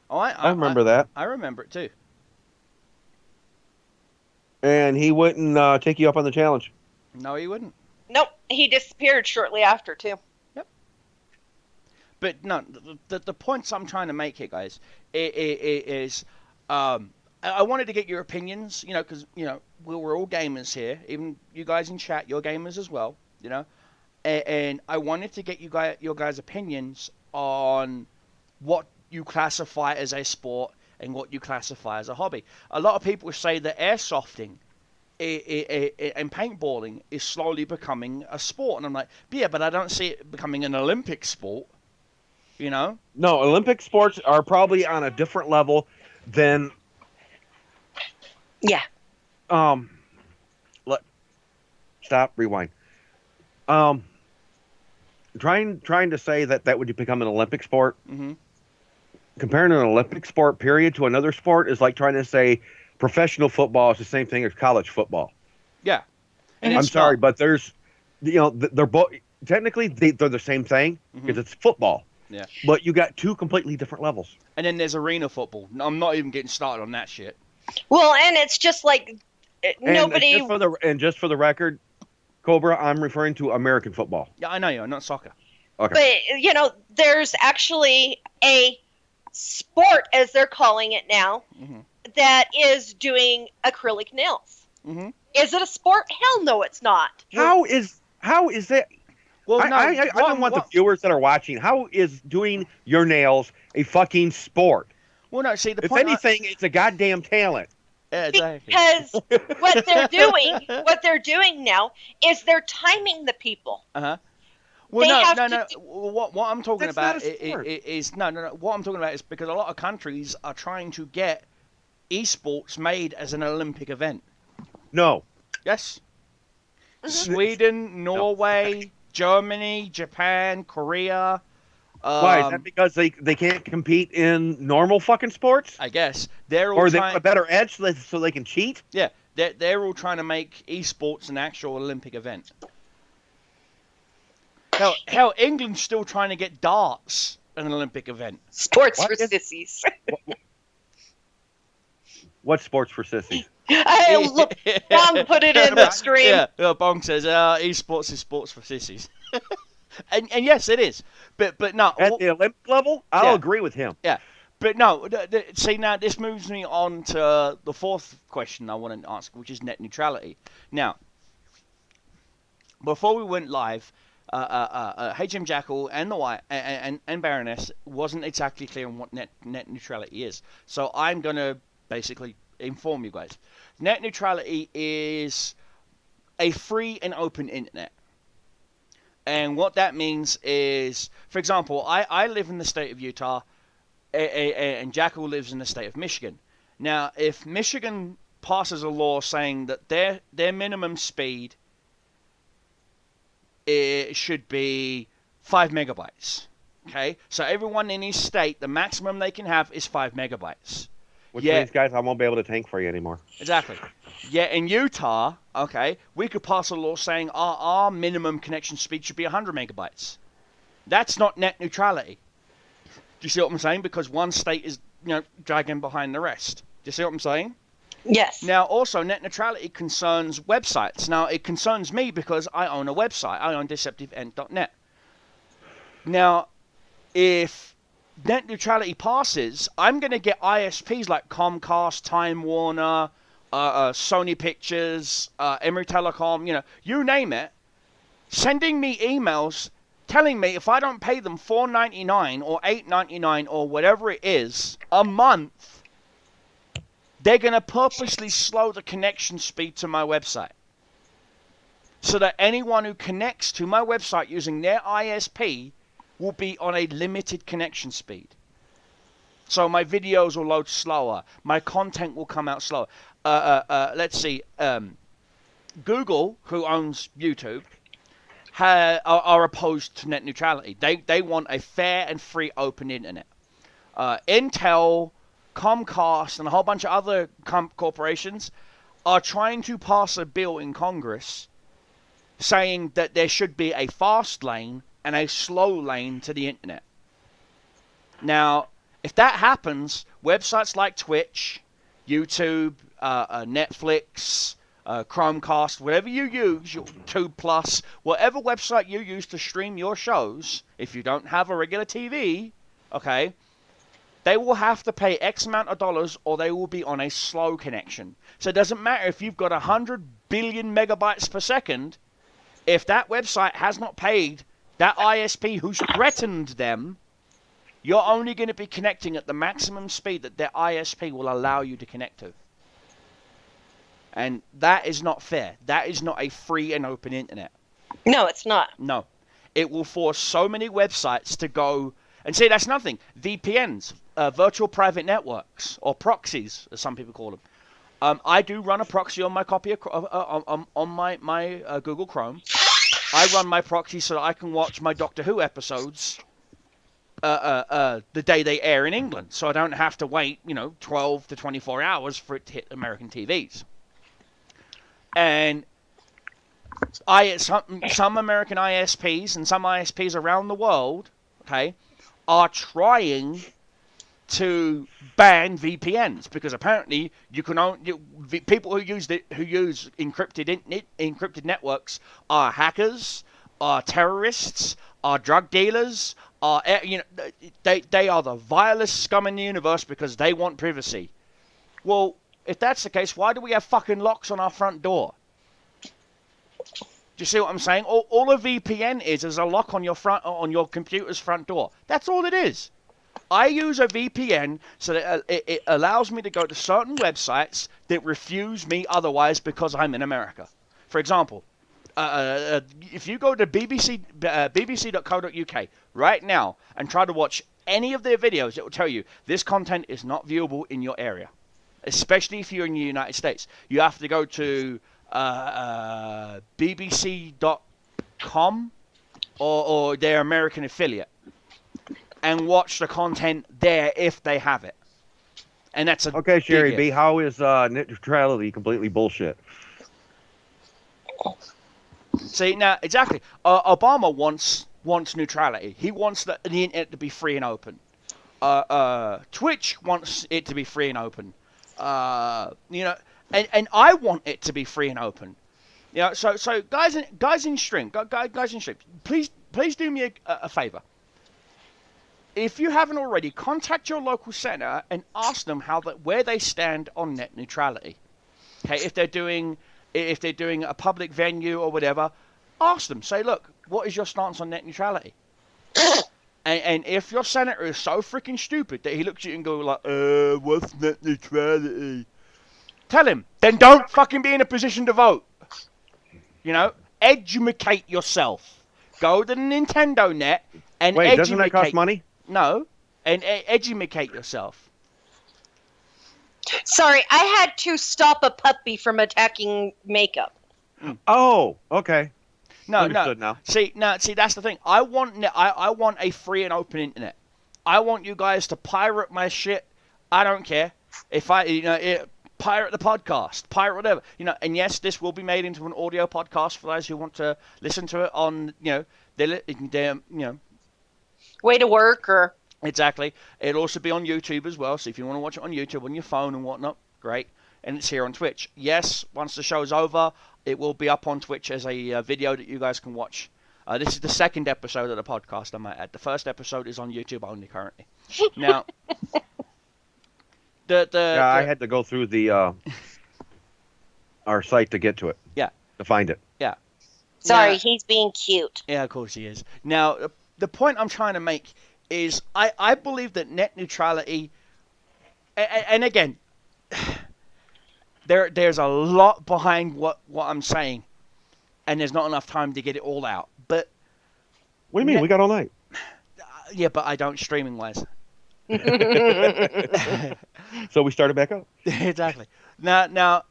Oh, I remember that. I remember it too. And he wouldn't take you up on the challenge. No, he wouldn't. Nope, he disappeared shortly after too. Yep. But no, the points I'm trying to make here, guys, is I wanted to get your opinions, you know, because, you know, we're all gamers here. Even you guys in chat, you're gamers as well, you know. And I wanted to get your guys' opinions on what you classify as a sport and what you classify as a hobby. A lot of people say that airsofting and paintballing is slowly becoming a sport. And I'm like, yeah, but I don't see it becoming an Olympic sport, you know? No, Olympic sports are probably on a different level than... Yeah. Stop, rewind. Trying to say that would become an Olympic sport. Mm-hmm. Comparing an Olympic sport period to another sport is like trying to say professional football is the same thing as college football. Yeah. And I'm sorry, but there's, you know, they're both technically they're the same thing because it's football. Yeah. But you got two completely different levels. And then there's arena football. I'm not even getting started on that shit. Well, and it's just like nobody. Just for the record, Cobra, I'm referring to American football. Yeah, I know you. Not soccer. Okay. But you know, there's actually a sport, as they're calling it now, that is doing acrylic nails. Mm-hmm. Is it a sport? Hell no, it's not. How is that? Well, I don't want the viewers that are watching. How is doing your nails a fucking sport? Well, no. See, if anything, it's a goddamn talent. Yeah, exactly. Because what they're doing now is they're timing the people. Uh-huh. Well, no. What I'm talking about is no. What I'm talking about is because a lot of countries are trying to get esports made as an Olympic event. No. Yes. Sweden, Norway, Germany, Japan, Korea. Why? Is that because they can't compete in normal fucking sports? I guess they're all they have a better edge so they can cheat. Yeah, they're all trying to make esports an actual Olympic event. Hell, England's still trying to get darts an Olympic event. Sports for sissies. What sports for sissies? Look, Bong put it in the stream. Yeah, Bong says esports is sports for sissies. And yes, it is. But no. At the Olympic level, I'll agree with him. Yeah. But no, see, now this moves me on to the fourth question I want to ask, which is net neutrality. Now, before we went live, HM Jackal and the White and Baroness wasn't exactly clear on what net neutrality is. So I'm going to basically inform you guys. Net neutrality is a free and open internet. And what that means is, for example, I live in the state of Utah, and Jackal lives in the state of Michigan. Now, if Michigan passes a law saying that their minimum speed should be 5 megabytes, okay? So everyone in each state, the maximum they can have is 5 megabytes. Which means, guys, I won't be able to tank for you anymore. Exactly. Yeah, in Utah, okay, we could pass a law saying our minimum connection speed should be 100 megabytes. That's not net neutrality. Do you see what I'm saying? Because one state is, dragging behind the rest. Do you see what I'm saying? Yes. Now, also, net neutrality concerns websites. Now, it concerns me because I own a website. I own deceptiveend.net. Now, if net neutrality passes, I'm going to get ISPs like Comcast, Time Warner, Sony Pictures, Emory Telecom, you name it, sending me emails telling me if I don't pay them $4.99 or $8.99 or whatever it is a month, they're going to purposely slow the connection speed to my website. So that anyone who connects to my website using their ISP will be on a limited connection speed. So my videos will load slower. My content will come out slower. Let's see. Google, who owns YouTube, are opposed to net neutrality. They want a fair and free open internet. Intel, Comcast, and a whole bunch of other corporations are trying to pass a bill in Congress saying that there should be a fast lane and a slow lane to the internet. Now, if that happens, websites like Twitch, YouTube, Netflix, Chromecast, whatever you use, your Tube Plus, whatever website you use to stream your shows, if you don't have a regular TV, okay, they will have to pay X amount of dollars or they will be on a slow connection. So it doesn't matter if you've got 100 billion megabytes per second, if that website has not paid that ISP who's threatened them, you're only going to be connecting at the maximum speed that their ISP will allow you to connect to. And that is not fair. That is not a free and open internet. No, it's not. No. It will force so many websites to go... And see, that's nothing. VPNs, virtual private networks, or proxies, as some people call them. I do run a proxy on my copy of, on my Google Chrome. I run my proxy so that I can watch my Doctor Who episodes the day they air in England, so I don't have to wait, 12 to 24 hours for it to hit American TVs. And some American ISPs and some ISPs around the world, okay, are trying to ban VPNs because apparently you can only people who use encrypted networks are hackers, are terrorists, are drug dealers, are they are the vilest scum in the universe because they want privacy. Well, if that's the case, why do we have fucking locks on our front door? Do you see what I'm saying? All a VPN is a lock on your computer's front door. That's all it is. I use a VPN so that it allows me to go to certain websites that refuse me otherwise because I'm in America. For example, if you go to bbc.co.uk right now and try to watch any of their videos, it will tell you this content is not viewable in your area, especially if you're in the United States. You have to go to bbc.com or their American affiliate and watch the content there if they have it. And that's a okay, Sherry big B. if. How is net neutrality completely bullshit? See, now, exactly. Obama wants neutrality. He wants the internet to be free and open. Twitch wants it to be free and open. And I want it to be free and open. So guys in stream, please do me a favor. If you haven't already, contact your local senator and ask them where they stand on net neutrality. Okay, if they're doing a public venue or whatever, ask them. Say, look, what is your stance on net neutrality? and if your senator is so freaking stupid that he looks at you and go like, what's net neutrality? Tell him. Then don't fucking be in a position to vote. Educate yourself. Go to the Nintendo net and Wait, doesn't that cost money? No, and educate yourself. Sorry, I had to stop a puppy from attacking makeup. Oh, okay. No. Understood now. See, that's the thing. I want a free and open internet. I want you guys to pirate my shit. I don't care if pirate the podcast, pirate whatever. And yes, this will be made into an audio podcast for those who want to listen to it on their way to work or exactly. It'll also be on YouTube as well. So if you want to watch it on YouTube on your phone and whatnot, great. And it's here on Twitch. Yes, once the show's over, it will be up on Twitch as a video that you guys can watch. This is the second episode of the podcast, I might add. The first episode is on YouTube only currently. Now, I had to go through our site to get to it. Yeah. To find it. Yeah. Sorry, now, he's being cute. Yeah, of course he is. Now, the point I'm trying to make is I believe that net neutrality, and again, there's a lot behind what I'm saying, and there's not enough time to get it all out. But what do you mean? We got all night. Yeah, but I don't streaming-wise. So we started back up. Exactly. Now,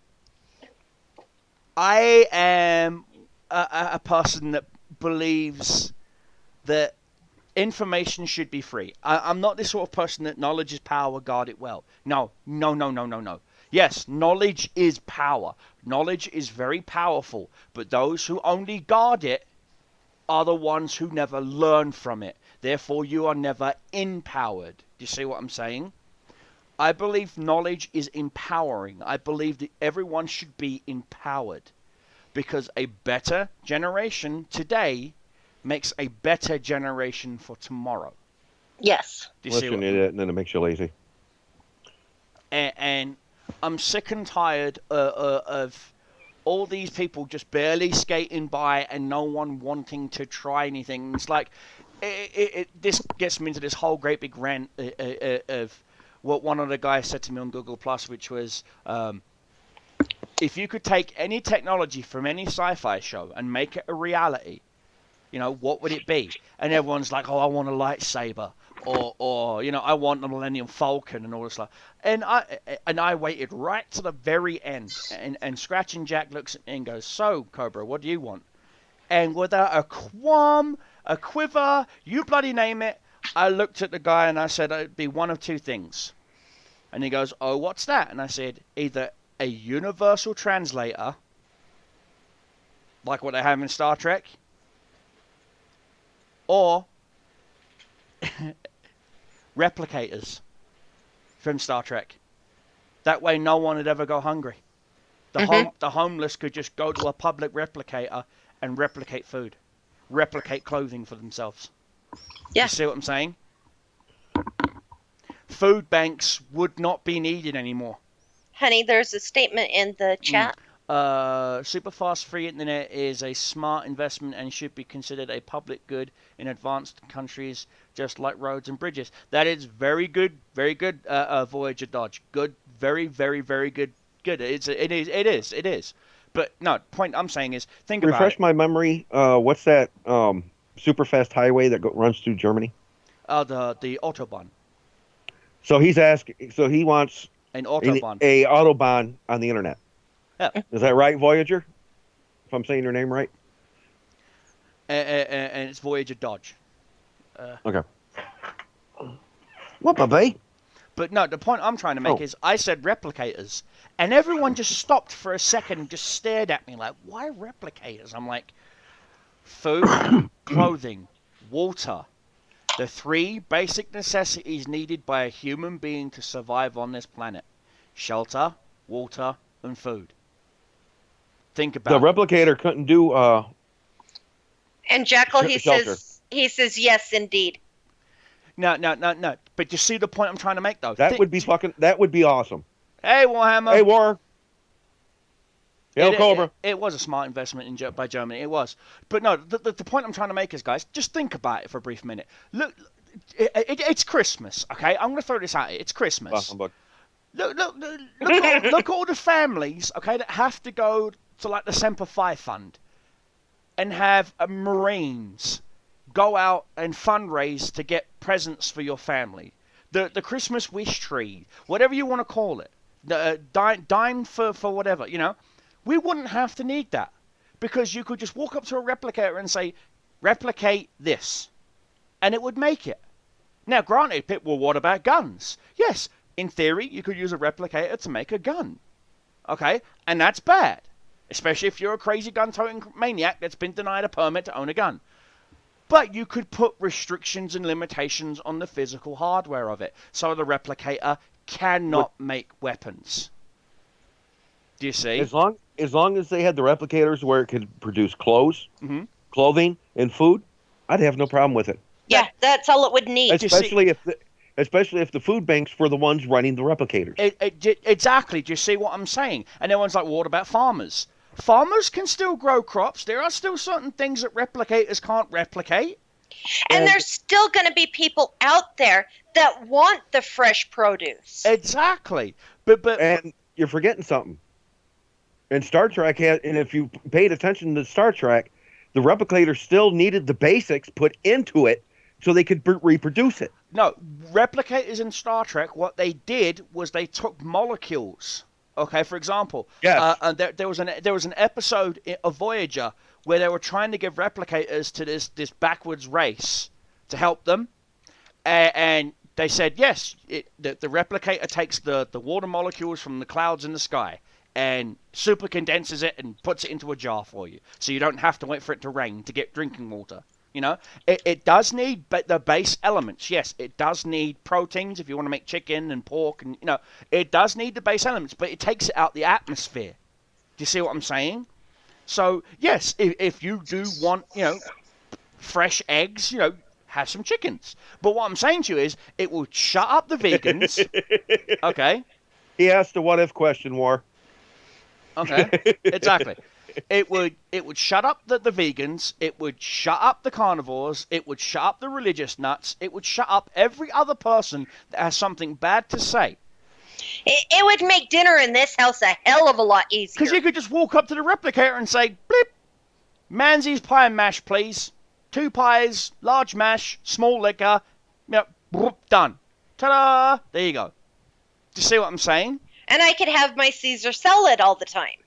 I am a person that believes that information should be free. I'm not this sort of person that knowledge is power, guard it well. No. Yes, knowledge is power. Knowledge is very powerful, but those who only guard it are the ones who never learn from it. Therefore, you are never empowered. Do you see what I'm saying? I believe knowledge is empowering. I believe that everyone should be empowered, because a better generation today makes a better generation for tomorrow. Yes. Do you see what? And then it makes you lazy. And I'm sick and tired of all these people just barely skating by and no one wanting to try anything. It's like, this gets me into this whole great big rant of what one of the guys said to me on Google Plus, which was, if you could take any technology from any sci-fi show and make it a reality, you know, what would it be? And everyone's like, oh, I want a lightsaber, or you know, I want the Millennium Falcon and all this stuff. And I waited right to the very end, and Scratching Jack looks at me and goes, so, Cobra, what do you want? And without a qualm, a quiver, you bloody name it, I looked at the guy and I said, it'd be one of two things. And he goes, oh, what's that? And I said, either a universal translator, like what they have in Star Trek, or replicators from Star Trek. That way no one would ever go hungry. The homeless could just go to a public replicator and replicate food, replicate clothing for themselves. Yeah. You see what I'm saying? Food banks would not be needed anymore. Honey, there's a statement in the chat. Super fast free internet is a smart investment and should be considered a public good in advanced countries, just like roads and bridges. That is very good, Voyager Dodge. Good, very, very, very good. Good. It is. But no, point I'm saying is, think about it. Refresh my memory. What's that super fast highway that runs through Germany? The Autobahn. So he's asking. So he wants an Autobahn. A Autobahn on the internet. Yeah. Is that right, Voyager? If I'm saying your name right. And it's Voyager Dodge. Okay. What, baby? But no, the point I'm trying to make is, I said replicators, and everyone just stopped for a second and just stared at me like, why replicators? I'm like, food, clothing, water. The three basic necessities needed by a human being to survive on this planet. Shelter, water, and food. Think about the replicator couldn't do And Jackal, shelter. he says yes indeed. No. But you see the point I'm trying to make, though. That would be awesome. Hey, Warhammer. Hey, War. Hail, Cobra. It was a smart investment by Germany. It was. But no, the point I'm trying to make is, guys, just think about it for a brief minute. Look, it's Christmas, okay? I'm going to throw this out here. It's Christmas. Look at all the families, okay, that have to go to, like, the Semper Fi Fund and have Marines go out and fundraise to get presents for your family. The Christmas wish tree, whatever you want to call it. The dime for whatever, you know. We wouldn't have to need that, because you could just walk up to a replicator and say, replicate this, and it would make it. Now, granted, well, what about guns? Yes, in theory, you could use a replicator to make a gun, okay? And that's bad, especially if you're a crazy gun-toting maniac that's been denied a permit to own a gun. But you could put restrictions and limitations on the physical hardware of it, so the replicator cannot make weapons. Do you see? As long as they had the replicators where it could produce clothes, clothing, and food, I'd have no problem with it. Yeah, that's all it would need. Especially if the food banks were the ones running the replicators. Exactly. Do you see what I'm saying? And everyone's like, well, what about farmers? Farmers can still grow crops. There are still certain things that replicators can't replicate. And there's still going to be people out there that want the fresh produce. Exactly. And you're forgetting something. And Star Trek and if you paid attention to Star Trek, the replicator still needed the basics put into it so they could reproduce it. No, replicators in Star Trek, what they did was they took molecules. Okay, for example, yes. There was an episode of Voyager where they were trying to give replicators to this backwards race to help them, and they said yes. The replicator takes the water molecules from the clouds in the sky. and super condenses it and puts it into a jar for you, so you don't have to wait for it to rain to get drinking water. You know, it does need the base elements. Yes, it does need proteins if you want to make chicken and pork, and you know, it does need the base elements, but it takes it out the atmosphere. Do you see what I'm saying? So yes, if you do want, you know, fresh eggs, you know, have some chickens. But what I'm saying to you is, it will shut up the vegans. Okay. He asked the what if question, War. Okay, exactly. It would shut up the vegans, it would shut up the carnivores, it would shut up the religious nuts, it would shut up every other person that has something bad to say. It would make dinner in this house a hell of a lot easier. Because you could just walk up to the replicator and say, blip, Manzi's pie and mash, please. 2 pies, large mash, small liquor, yep, done. Ta-da! There you go. Do you see what I'm saying? And I could have my Caesar salad all the time.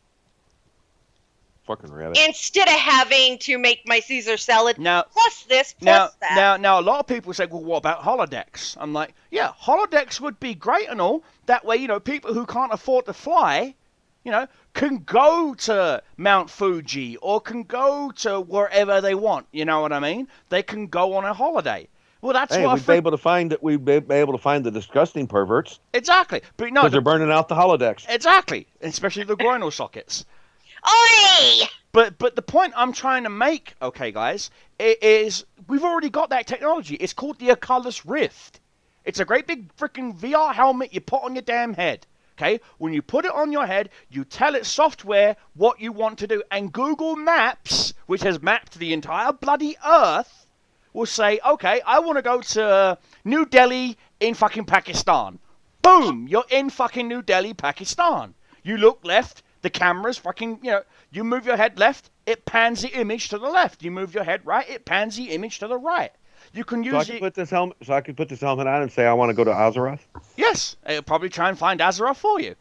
Fucking rabbit. Instead of having to make my Caesar salad now, plus this, plus that. Now, a lot of people say, well, what about holodecks? I'm like, yeah, holodecks would be great and all. That way, you know, people who can't afford to fly, you know, can go to Mount Fuji or can go to wherever they want. You know what I mean? They can go on a holiday. Well, that's what we'd be able to find it. We'd be able to find the disgusting perverts. Exactly, but no, because they're burning out the holodecks. Exactly, especially the groinal sockets. Oi! But the point I'm trying to make, okay, guys, is we've already got that technology. It's called the Oculus Rift. It's a great big freaking VR helmet you put on your damn head. Okay, when you put it on your head, you tell it software what you want to do, and Google Maps, which has mapped the entire bloody Earth, will say, okay, I want to go to New Delhi in fucking Pakistan. Boom, you're in fucking New Delhi, Pakistan. You look left, the camera's fucking, you know, you move your head left, it pans the image to the left. You move your head right, it pans the image to the right. You can use I could put this helmet on and say I want to go to Azeroth? Yes, it'll probably try and find Azeroth for you.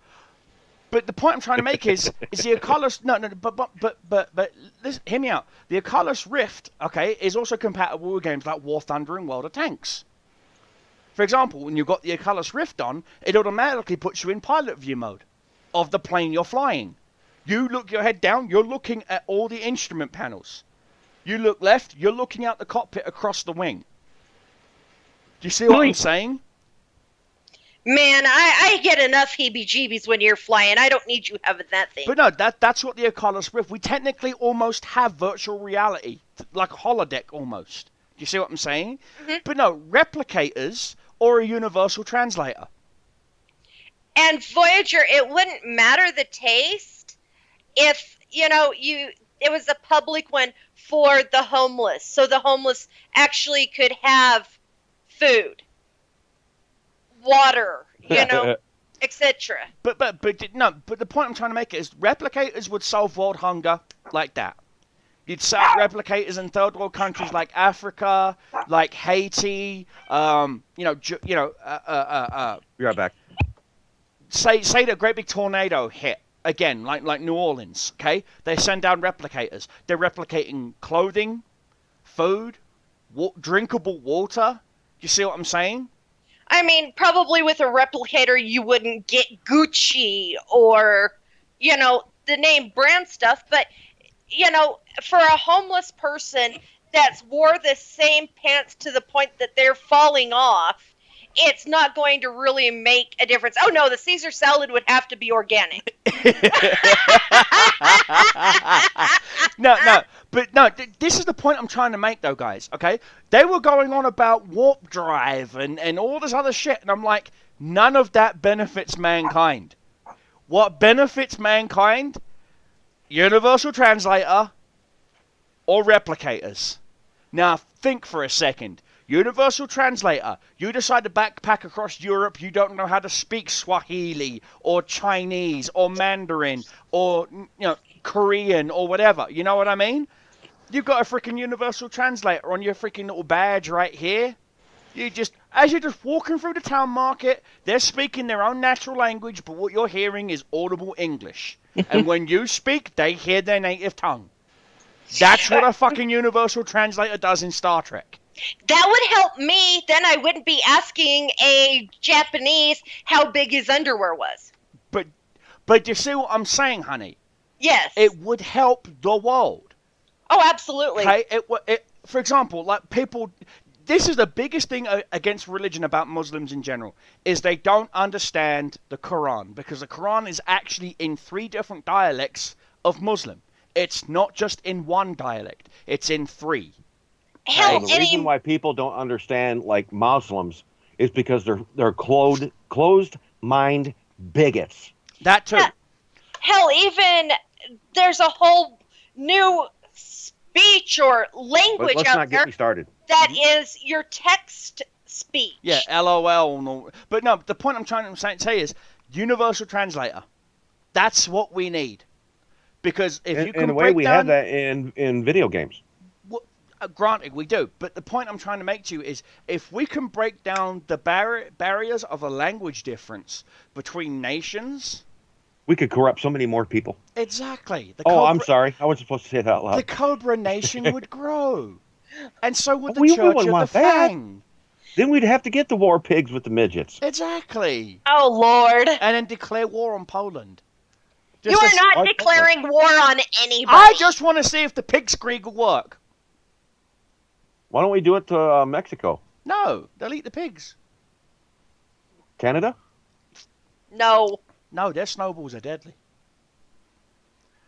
But the point I'm trying to make is the Oculus. No, but listen, hear me out. The Oculus Rift, okay, is also compatible with games like War Thunder and World of Tanks. For example, when you've got the Oculus Rift on, it automatically puts you in pilot view mode of the plane you're flying. You look your head down, you're looking at all the instrument panels. You look left, you're looking out the cockpit across the wing. Do you see what I'm saying? Man, I get enough heebie-jeebies when you're flying. I don't need you having that thing. But no, that's what the Oculus Rift. We technically almost have virtual reality, like a holodeck almost. Do you see what I'm saying? Mm-hmm. But no, replicators or a universal translator. And Voyager, it wouldn't matter the taste if, you know, it was a public one for the homeless. So the homeless actually could have food, water, you know, etc. But the point I'm trying to make is replicators would solve world hunger like that. You'd set up replicators in third world countries like Africa, like Haiti. Be right back. Say that a great big tornado hit again, like New Orleans. Okay, they send down replicators. They're replicating clothing, food, drinkable water. Do you see what I'm saying? I mean, probably with a replicator, you wouldn't get Gucci or, you know, the name brand stuff. But, you know, for a homeless person that's wore the same pants to the point that they're falling off, it's not going to really make a difference. Oh, no, the Caesar salad would have to be organic. No, this is the point I'm trying to make, though, guys, okay? They were going on about warp drive and all this other shit, and I'm like, none of that benefits mankind. What benefits mankind? Universal translator or replicators. Now, think for a second. Universal translator. You decide to backpack across Europe. You don't know how to speak Swahili or Chinese or Mandarin or, you know, Korean or whatever. You know what I mean? You've got a freaking universal translator on your freaking little badge right here. As you're just walking through the town market, they're speaking their own natural language, but what you're hearing is audible English. And when you speak, they hear their native tongue. That's what a fucking universal translator does in Star Trek. That would help me. Then I wouldn't be asking a Japanese how big his underwear was. But do you see what I'm saying, honey? Yes. It would help the world. Oh, absolutely. Okay. For example, like people. This is the biggest thing against religion about Muslims in general, is they don't understand the Quran, because the Quran is actually in 3 different dialects of Muslim. It's not just in one dialect. It's in 3. Hell, the reason why people don't understand like Muslims is because they're closed mind bigots. That too. Yeah. Hell, even there's a whole new speech or language Let's out not there get me started. that is your text speech. Yeah, LOL. And all. But no, the point I'm trying to say is universal translator. That's what we need. Because if you can in a way, break we down, have that in video games. Granted, we do. But the point I'm trying to make to you is, if we can break down the barriers of a language difference between nations, we could corrupt so many more people. Exactly. I'm sorry. I wasn't supposed to say it out loud. The Cobra Nation would grow. And so would the We Church wouldn't of want the that. Fang. Then we'd have to get the war pigs with the midgets. Exactly. Oh, Lord. And then declare war on Poland. You are not declaring war on anybody. I just want to see if the pigskrieg will work. Why don't we do it to Mexico? No, they'll eat the pigs. Canada? No. No, their snowballs are deadly.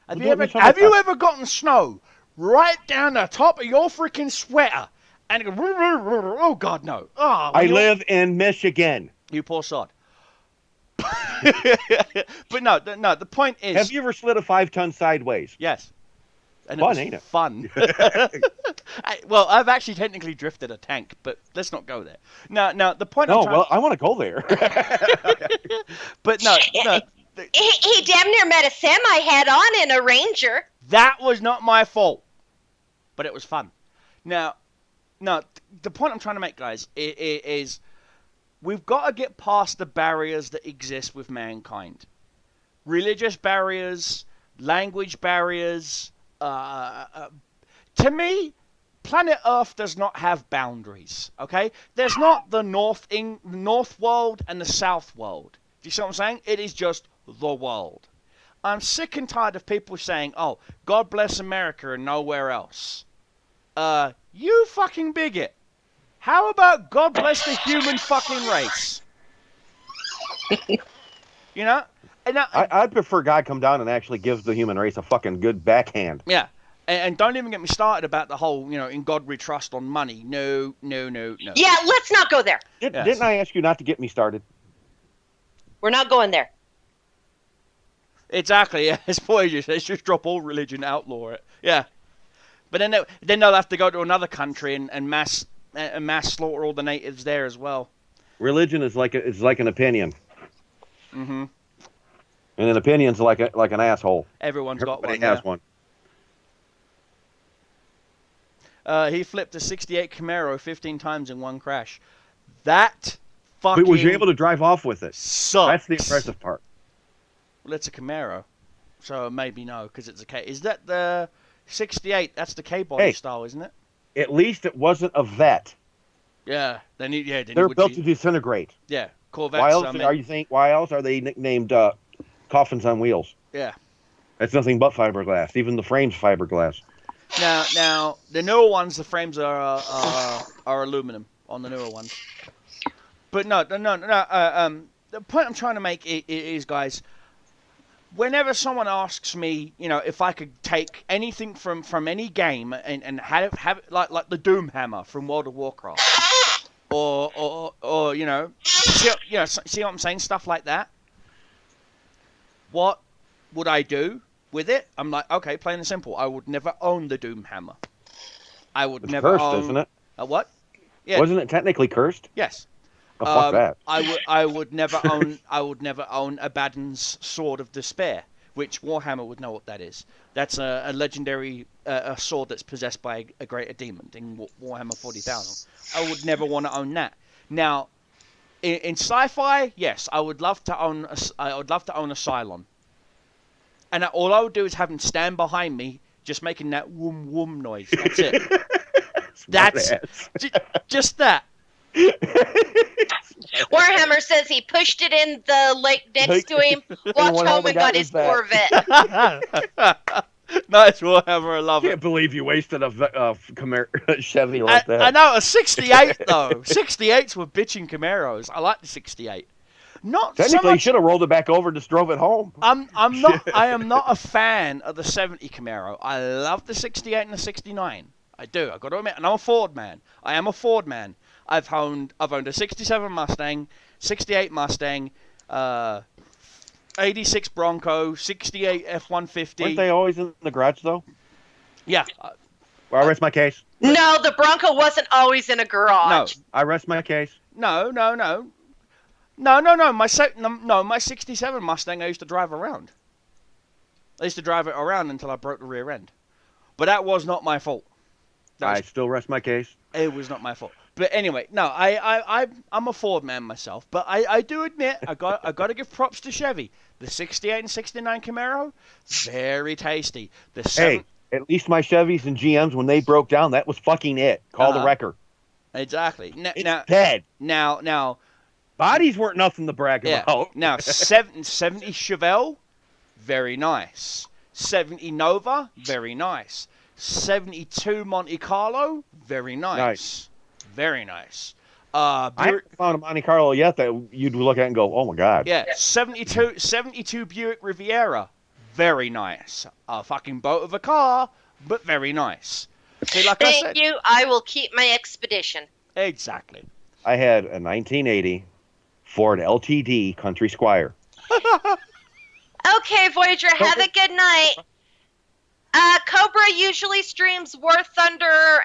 Have Well, you ever gotten snow right down the top of your freaking sweater and it go, oh God, no. Oh, I live in Michigan. You poor sod. But no, the point is... Have you ever slid a 5-ton sideways? Yes. And Fun, it was ain't it? Fun. Well, I've actually technically drifted a tank, but let's not go there. Now the point. I want to go there. But no. He damn near met a semi head-on in a Ranger. That was not my fault, but it was fun. Now, the point I'm trying to make, guys, is we've got to get past the barriers that exist with mankind. Religious barriers, language barriers. To me, planet Earth does not have boundaries, okay? There's not the North world and the South world. Do you see what I'm saying? It is just the world. I'm sick and tired of people saying, oh, God bless America and nowhere else. You fucking bigot. How about God bless the human fucking race? You know? I'd prefer God come down and actually give the human race a fucking good backhand. Yeah. And don't even get me started about the whole, in God we trust on money. No. Yeah, let's not go there. Didn't I ask you not to get me started? We're not going there. Exactly, yeah. It's pointless. Let's just drop all religion, outlaw it. Yeah. But then they'll have to go to another country and mass slaughter all the natives there as well. Religion is like an opinion. Mm-hmm. And an opinion's like an asshole. Everybody's got one. Everybody has one. He flipped a 68 Camaro 15 times in one crash. That fucking... But was you able to drive off with it? Sucks. That's the impressive part. Well, it's a Camaro. So maybe no, because it's a K. Is that the 68? That's the K-body style, isn't it? At least it wasn't a vet. Yeah. They're built to disintegrate. Yeah. Corvettes. Why else are they nicknamed coffins on wheels? Yeah. That's nothing but fiberglass. Even the frame's fiberglass. Now the newer ones, the frames are aluminum on the newer ones. But no. The point I'm trying to make is, guys, whenever someone asks me, if I could take anything from any game and have it like the Doom Hammer from World of Warcraft, or see what I'm saying, stuff like that. What would I do with it? I'm like, okay, plain and simple. I would never own the Doom Hammer. I would it's never cursed, own. Isn't it? A what? Yeah. Wasn't it technically cursed? Yes. Oh, fuck that. I would never own. I would never own Abaddon's Sword of Despair, which Warhammer would know what that is. That's a legendary a sword that's possessed by a greater demon in Warhammer 40,000. I would never want to own that. Now, in sci-fi, yes, I would love to own. I would love to own a Cylon. And all I would do is have him stand behind me, just making that whoom whoom noise. That's it. That's just that. Warhammer says he pushed it in the lake next to him, walked home and got his Corvette. Nice, Warhammer, I love I can't it. believe you wasted a Chevy like that. I know, a 68 though. 68s were bitching Camaros. I like the 68. Not Technically, so much. you should have rolled it back over and just drove it home. I am not a fan of the 70 Camaro. I love the 68 and the 69. I do. I've got to admit, and I'm a Ford man. I am a Ford man. I've owned a 67 Mustang, 68 Mustang, 86 Bronco, 68 F-150. Weren't they always in the garage, though? Yeah. Well, I rest my case. No, the Bronco wasn't always in a garage. I rest my case. No. My 67 Mustang I used to drive around. I used to drive it around until I broke the rear end. But that was not my fault. I still rest my case. It was not my fault. But anyway, no, I'm a Ford man myself. But I do admit, I got to give props to Chevy. The 68 and 69 Camaro, very tasty. Hey, at least my Chevys and GMs, when they broke down, that was fucking it. Call the wrecker. Exactly. It's dead. Now, bodies weren't nothing to brag about. Now, 70 Chevelle, very nice. 70 Nova, very nice. 72 Monte Carlo, very nice. Very nice. I haven't found a Monte Carlo yet that you'd look at and go, oh my God. Yeah, 72 Buick Riviera, very nice. A fucking boat of a car, but very nice. See, like I said, Thank you. I will keep my Expedition. Exactly. I had a 1980 Ford LTD Country Squire. Okay, Voyager, have a good night. Cobra usually streams War Thunder,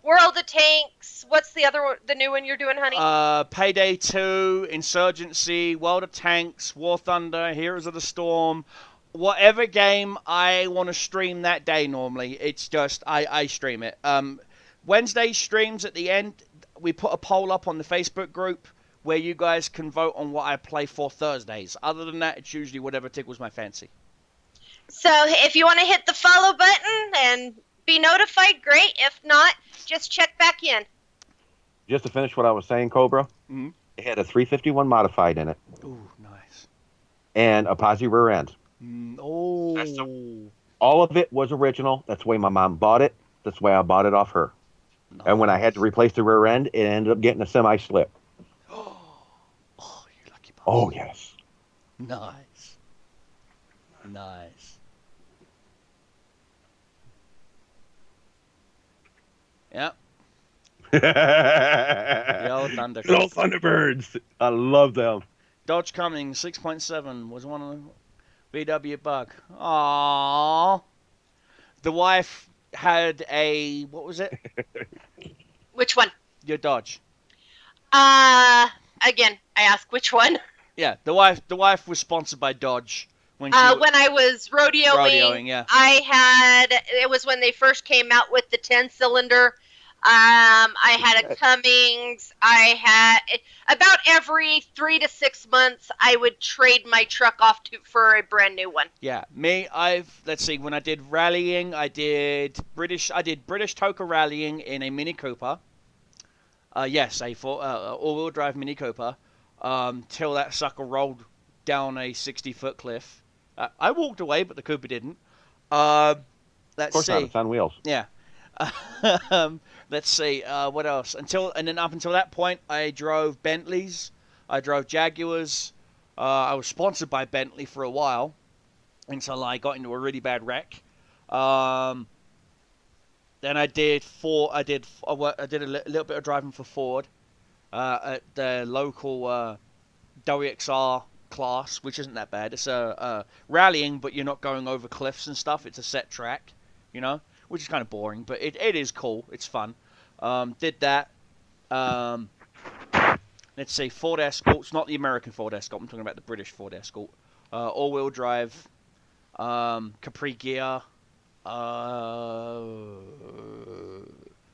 World of Tanks. What's the new one you're doing, honey? Payday 2, Insurgency, World of Tanks, War Thunder, Heroes of the Storm. Whatever game I want to stream that day normally, it's just, I stream it. Wednesday streams at the end, we put a poll up on the Facebook group where you guys can vote on what I play for Thursdays. Other than that, it's usually whatever tickles my fancy. So if you want to hit the follow button and be notified, great. If not, just check back in. Just to finish what I was saying, Cobra, it had a 351 modified in it. Ooh, nice. And a posi rear end. All of it was original. That's the way my mom bought it. That's the way I bought it off her. Nice. And when I had to replace the rear end, it ended up getting a semi-slip. Oh, you lucky bastard. Oh, yes. Nice. Nice. Yep. The old Thunderbirds. Little Thunderbirds. I love them. Dodge Cummings 6.7 was one of the VW bug. Aww. The wife had a, what was it? Which one? Your Dodge. Again, I ask which one. Yeah, the wife was sponsored by Dodge. When I was rodeoing, yeah. It was when they first came out with the 10-cylinder. I had a Cummings. I had, about every 3 to 6 months, I would trade my truck off for a brand new one. Yeah, let's see, when I did rallying, I did British Toker rallying in a Mini Cooper. Yes, a all-wheel drive Mini Cooper, till that sucker rolled down a 60-foot cliff. I walked away, but the Cooper didn't. Let's see. Of course not, it's on wheels. Yeah. Let's see. What else? And then up until that point, I drove Bentleys. I drove Jaguars. I was sponsored by Bentley for a while until I got into a really bad wreck. Then I did a little bit of driving for Ford at the local WXR class, which isn't that bad. It's a rallying, but you're not going over cliffs and stuff. It's a set track, which is kind of boring, but it is cool. It's fun. Did that. Let's see, Ford Escorts, not the American Ford Escort. I'm talking about the British Ford Escort. All-wheel drive, Capri gear,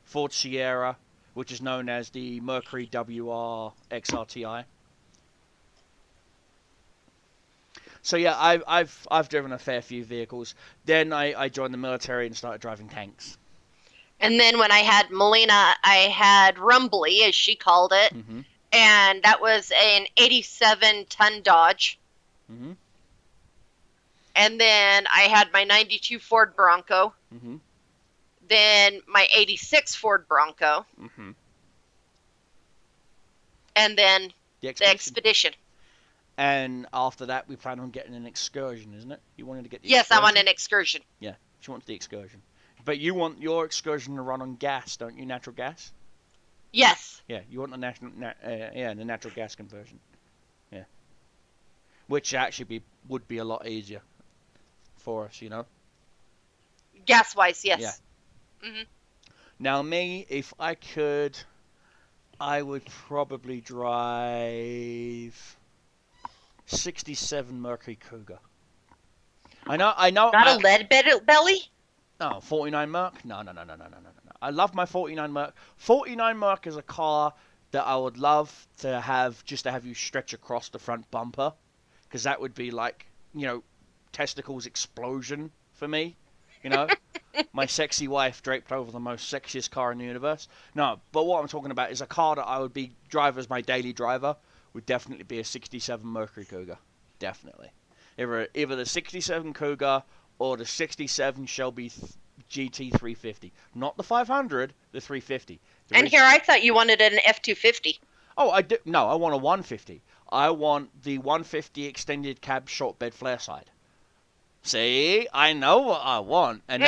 Ford Sierra, which is known as the Mercury WR XRTI. So yeah, I've driven a fair few vehicles. Then I joined the military and started driving tanks. And then when I had Melina, I had Rumbly, as she called it. Mm-hmm. and that was an 87-ton Dodge. Mhm. And then I had my 92 Ford Bronco. Mhm. Then my 86 Ford Bronco. Mhm. And then The the Expedition. Expedition. And after that, we plan on getting an Excursion, isn't it? You wanted to get the Yes, Excursion? I want an Excursion. Yeah, she wants the Excursion. But you want your Excursion to run on gas, don't you? Natural gas? Yes. Yeah, you want the the natural gas conversion. Yeah. Which actually would be a lot easier for us, you know? Gas-wise, yes. Yeah. Hmm. Now, me, if I could, I would probably drive 67 Mercury Cougar. I know. Not a lead belly? No, 49 Merc? No. I love my 49 Merc. 49 Merc is a car that I would love to have, just to have you stretch across the front bumper. Because that would be like, you know, testicles explosion for me. You know? My sexy wife draped over the most sexiest car in the universe. No, but what I'm talking about is a car that I would be drive as my daily driver would definitely be a 67 Mercury Cougar. Definitely. Either the 67 Cougar or the 67 Shelby GT350. Not the 500, the 350. And here I thought you wanted an F-250. Oh, I do. No, I want a 150. I want the 150 extended cab short bed flare side. See, I know what I want, and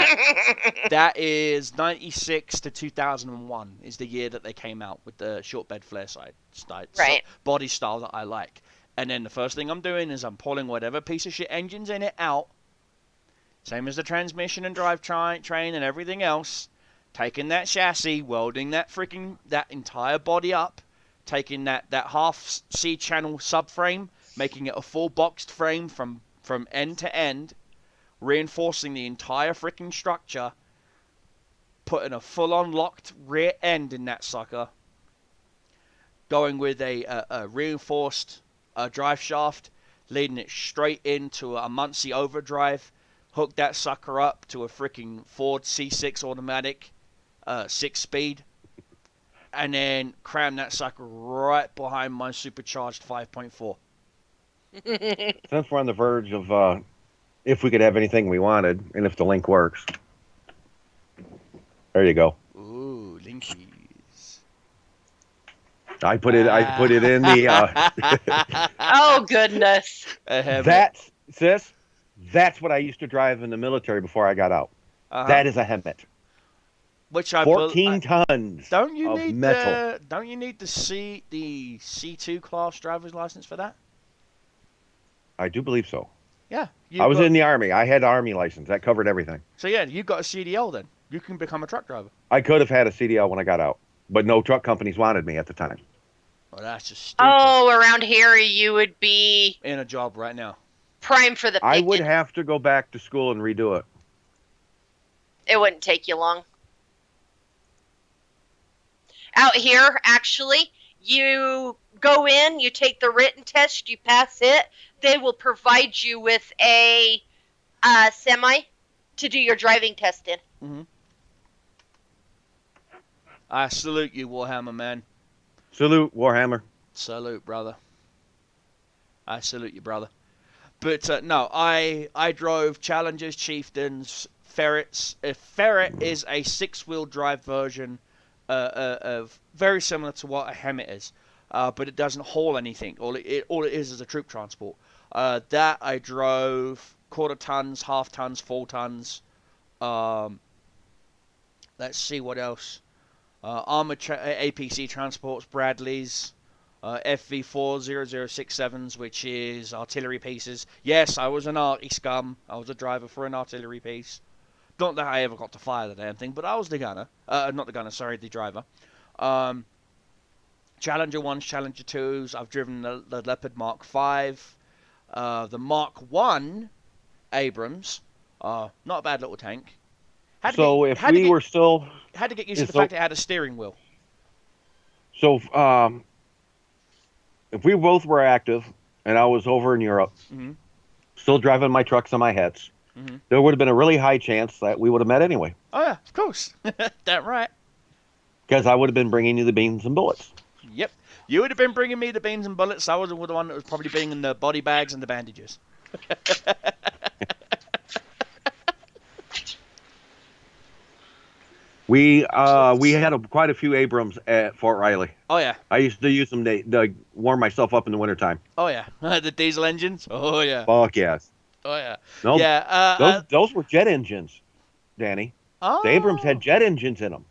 that is 96 to 2001 is the year that they came out with the short bed flare side Right. body style that I like. And then the first thing I'm doing is I'm pulling whatever piece of shit engine's in it out, same as the transmission and drivetrain and everything else, taking that chassis, welding that entire body up, taking that half C-channel subframe, making it a full boxed frame from end to end, reinforcing the entire freaking structure, putting a full-on locked rear end in that sucker, going with a reinforced drive shaft, leading it straight into a Muncie overdrive, hook that sucker up to a freaking Ford C6 automatic, 6-speed, and then cram that sucker right behind my supercharged 5.4. Since we're on the verge of if we could have anything we wanted, and if the link works. There you go. Ooh, linkies. I put it in the. Oh, goodness. That's what I used to drive in the military before I got out. Uh-huh. That is a Hemmet. Which I 14 tons don't you of need metal. Don't you need the C2 class driver's license for that? I do believe so. Yeah. I was in the Army. I had Army license. That covered everything. So yeah, you got a CDL then. You can become a truck driver. I could have had a CDL when I got out, but no truck companies wanted me at the time. Well, that's just stupid. Oh, around here you would be In a job right now. prime for the picket. I would have to go back to school and redo it. It wouldn't take you long. Out here, actually, you go in, you take the written test, you pass it. They will provide you with a semi to do your driving test in. Mm-hmm. I salute you, Warhammer man. Salute, Warhammer. Salute, brother. I salute you, brother. But no, I drove Challengers, Chieftains, Ferrets. Ferret is a 6-wheel drive version of very similar to what a Hemmet is, but it doesn't haul anything. All it is a troop transport. That I drove quarter tons, half tons, full tons. Let's see what else. Armored APC transports, Bradleys, FV40067s, which is artillery pieces. Yes, I was an arty scum. I was a driver for an artillery piece. Not that I ever got to fire the damn thing, but I was the gunner. Not the gunner, sorry, the driver. Challenger 1s, Challenger 2s. I've driven the Leopard Mark 5. The Mark 1 Abrams. Not a bad little tank. Had to get used to the fact it had a steering wheel. So, if we both were active, and I was over in Europe, Mm-hmm. still driving my trucks and my hets, Mm-hmm. there would have been a really high chance that we would have met anyway. Oh yeah, of course. That right. Because I would have been bringing you the beans and bullets. Yep. You would have been bringing me the beans and bullets. I was the one that was probably bringing the body bags and the bandages. We had quite a few Abrams at Fort Riley. Oh yeah. I used to use them to warm myself up in the wintertime. Oh yeah. The diesel engines. Oh yeah. Fuck yes. Oh yeah. No, yeah. Those were jet engines, Danny. Oh. The Abrams had jet engines in them.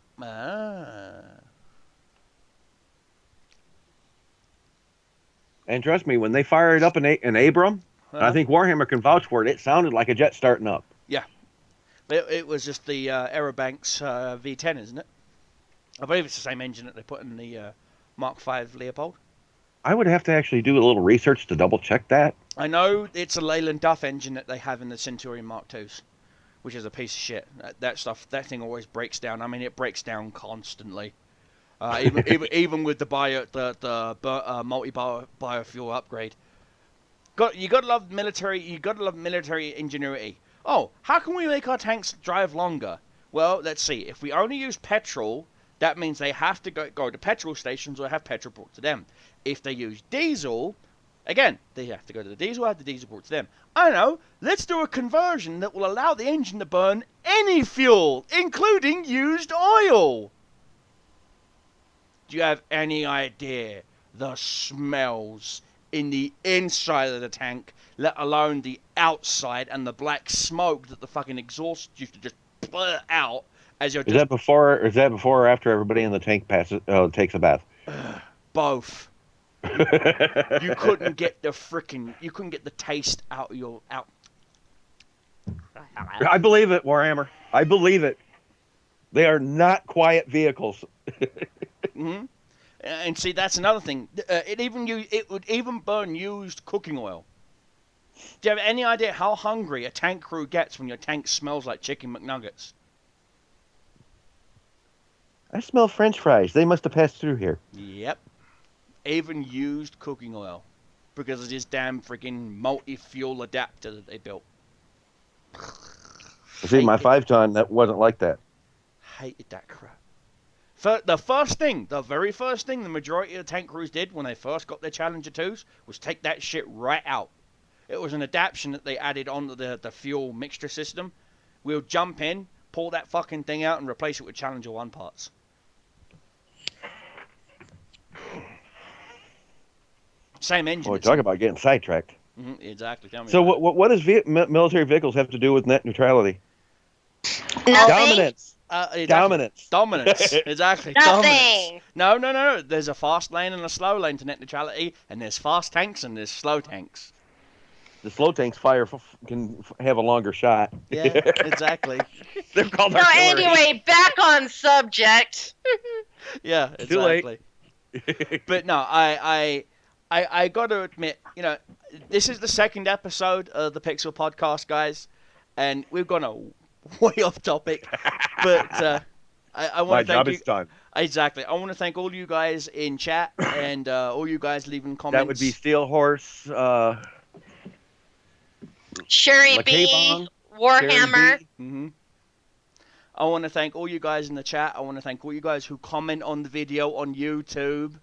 And trust me, when they fired up an Abram, I think Warhammer can vouch for it. It sounded like a jet starting up. Yeah. It was just the Aerobanks V10, isn't it? I believe it's the same engine that they put in the Mark V Leopold. I would have to actually do a little research to double check that. I know it's a Leyland Duff engine that they have in the Centurion Mark IIs, which is a piece of shit. That thing always breaks down. I mean, it breaks down constantly. Even with the multi-biofuel upgrade. You gotta love military. You gotta love military ingenuity. Oh, how can we make our tanks drive longer? Well, let's see. If we only use petrol, that means they have to go to petrol stations or have petrol brought to them. If they use diesel, again, they have to go to the diesel or have the diesel brought to them. I know. Let's do a conversion that will allow the engine to burn any fuel, including used oil. Do you have any idea the smells in the inside of the tank, let alone the outside, and the black smoke that the fucking exhaust used to just blur out as you're Is that before or after everybody in the tank takes a bath? Both. You couldn't get the taste out of your out. I believe it, Warhammer. I believe it. They are not quiet vehicles. Mm-hmm. And see, that's another thing. It would even burn used cooking oil. Do you have any idea how hungry a tank crew gets when your tank smells like chicken McNuggets? I smell French fries. They must have passed through here. Yep. Even used cooking oil, because of this damn freaking multi-fuel adapter that they built. See, my 5-ton, that wasn't like that. Hated that crap. The very first thing the majority of the tank crews did when they first got their Challenger 2s was take that shit right out. It was an adaptation that they added onto the fuel mixture system. We'll jump in, pull that fucking thing out, and replace it with Challenger 1 parts. Same engine. Boy, talk about getting sidetracked. Mm-hmm, exactly. Tell me so what does military vehicles have to do with net neutrality? Nothing. Dominance. Dominance. Exactly. Nothing. Dominance. No. There's a fast lane and a slow lane to net neutrality, and there's fast tanks and there's slow tanks. The slow tanks can have a longer shot. Yeah, exactly. They're called so anyway, back on subject. Yeah, exactly. But no, I got to admit, this is the second episode of the Pixel Podcast, guys, and we've gone way off topic. But I want to thank you. My job is done. Exactly. I want to thank all you guys in chat and all you guys leaving comments. That would be Steel Horse, Sherry B, Warhammer. Mm-hmm. I want to thank all you guys in the chat. I want to thank all you guys who comment on the video on YouTube.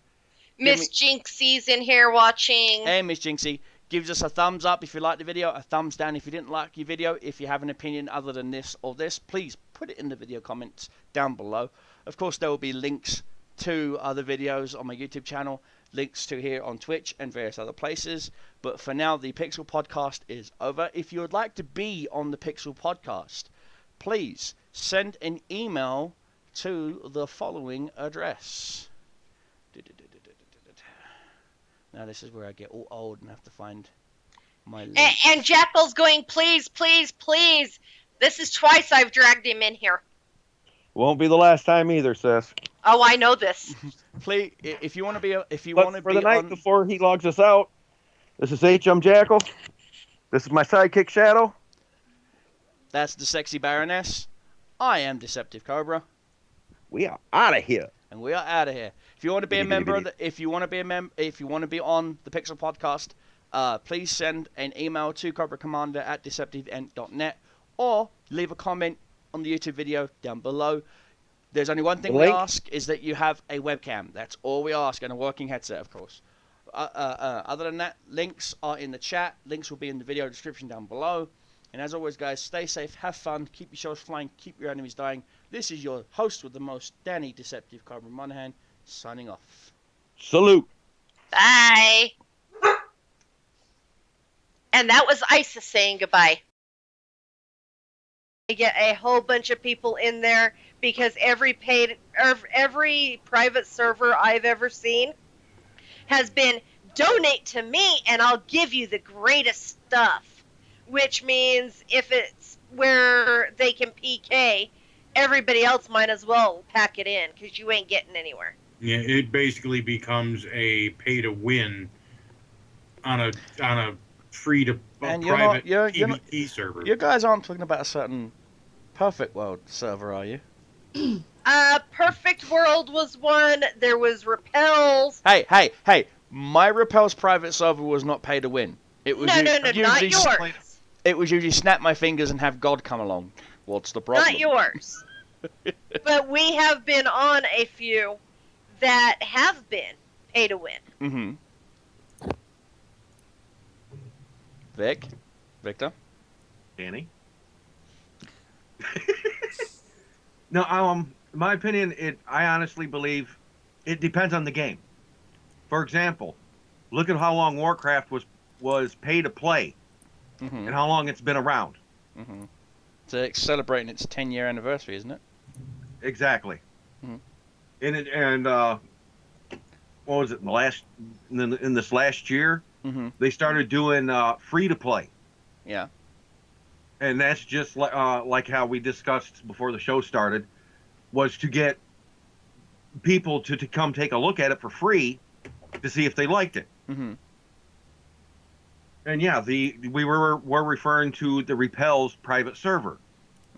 Miss Jinxie's in here watching. Hey, Miss Jinxie. Gives us a thumbs up if you like the video, a thumbs down if you didn't like your video. If you have an opinion other than this or this, please put it in the video comments down below. Of course, there will be links to other videos on my YouTube channel, links to here on Twitch and various other places. But for now, the Pixel Podcast is over. If you would like to be on the Pixel Podcast, please send an email to the following address. Now this is where I get all old and have to find my link. And Jackal's going, please, please, please. This is twice I've dragged him in here. Won't be the last time either, sis. Oh, I know this. Please, if you want to be, for the night before he logs us out, this is HM Jackal. This is my sidekick Shadow. That's the Sexy Baroness. I am Deceptive Cobra. We are out of here. And we are out of here. If you want to be a member of if you want to be on the Pixel Podcast, please send an email to CobraCommander@deceptiveent.net or leave a comment on the YouTube video down below. There's only one thing we ask, is that you have a webcam. That's all we ask, and a working headset, of course. Other than that, links are in the chat. Links will be in the video description down below. And as always, guys, stay safe, have fun, keep your shells flying, keep your enemies dying. This is your host with the most, Danny Deceptive Cobra Monahan, signing off. Salute. Bye. And that was ISIS saying goodbye. I get a whole bunch of people in there because every private server I've ever seen has been donate to me and I'll give you the greatest stuff. Which means if it's where they can PK, everybody else might as well pack it in because you ain't getting anywhere. Yeah, it basically becomes a pay to win on a free to private PvP server. You guys aren't talking about a certain Perfect World server, are you? Perfect World was one. There was Repels. Hey! My Repels private server was not pay to win. It was no, not yours. It was usually snap my fingers and have God come along. What's the problem? Not yours. But we have been on a few that have been pay to win. Mm-hmm. Victor? Danny? No, in my opinion, I honestly believe it depends on the game. For example, look at how long Warcraft was pay to play, and how long it's been around. Mm-hmm. So it's celebrating its 10-year anniversary, isn't it? Exactly. Mm-hmm. What was it? In this last year, they started doing free to play. Yeah. And that's just like how we discussed before the show started, was to get people to come take a look at it for free to see if they liked it. Mm-hmm. And yeah, we were referring to the Repels private server.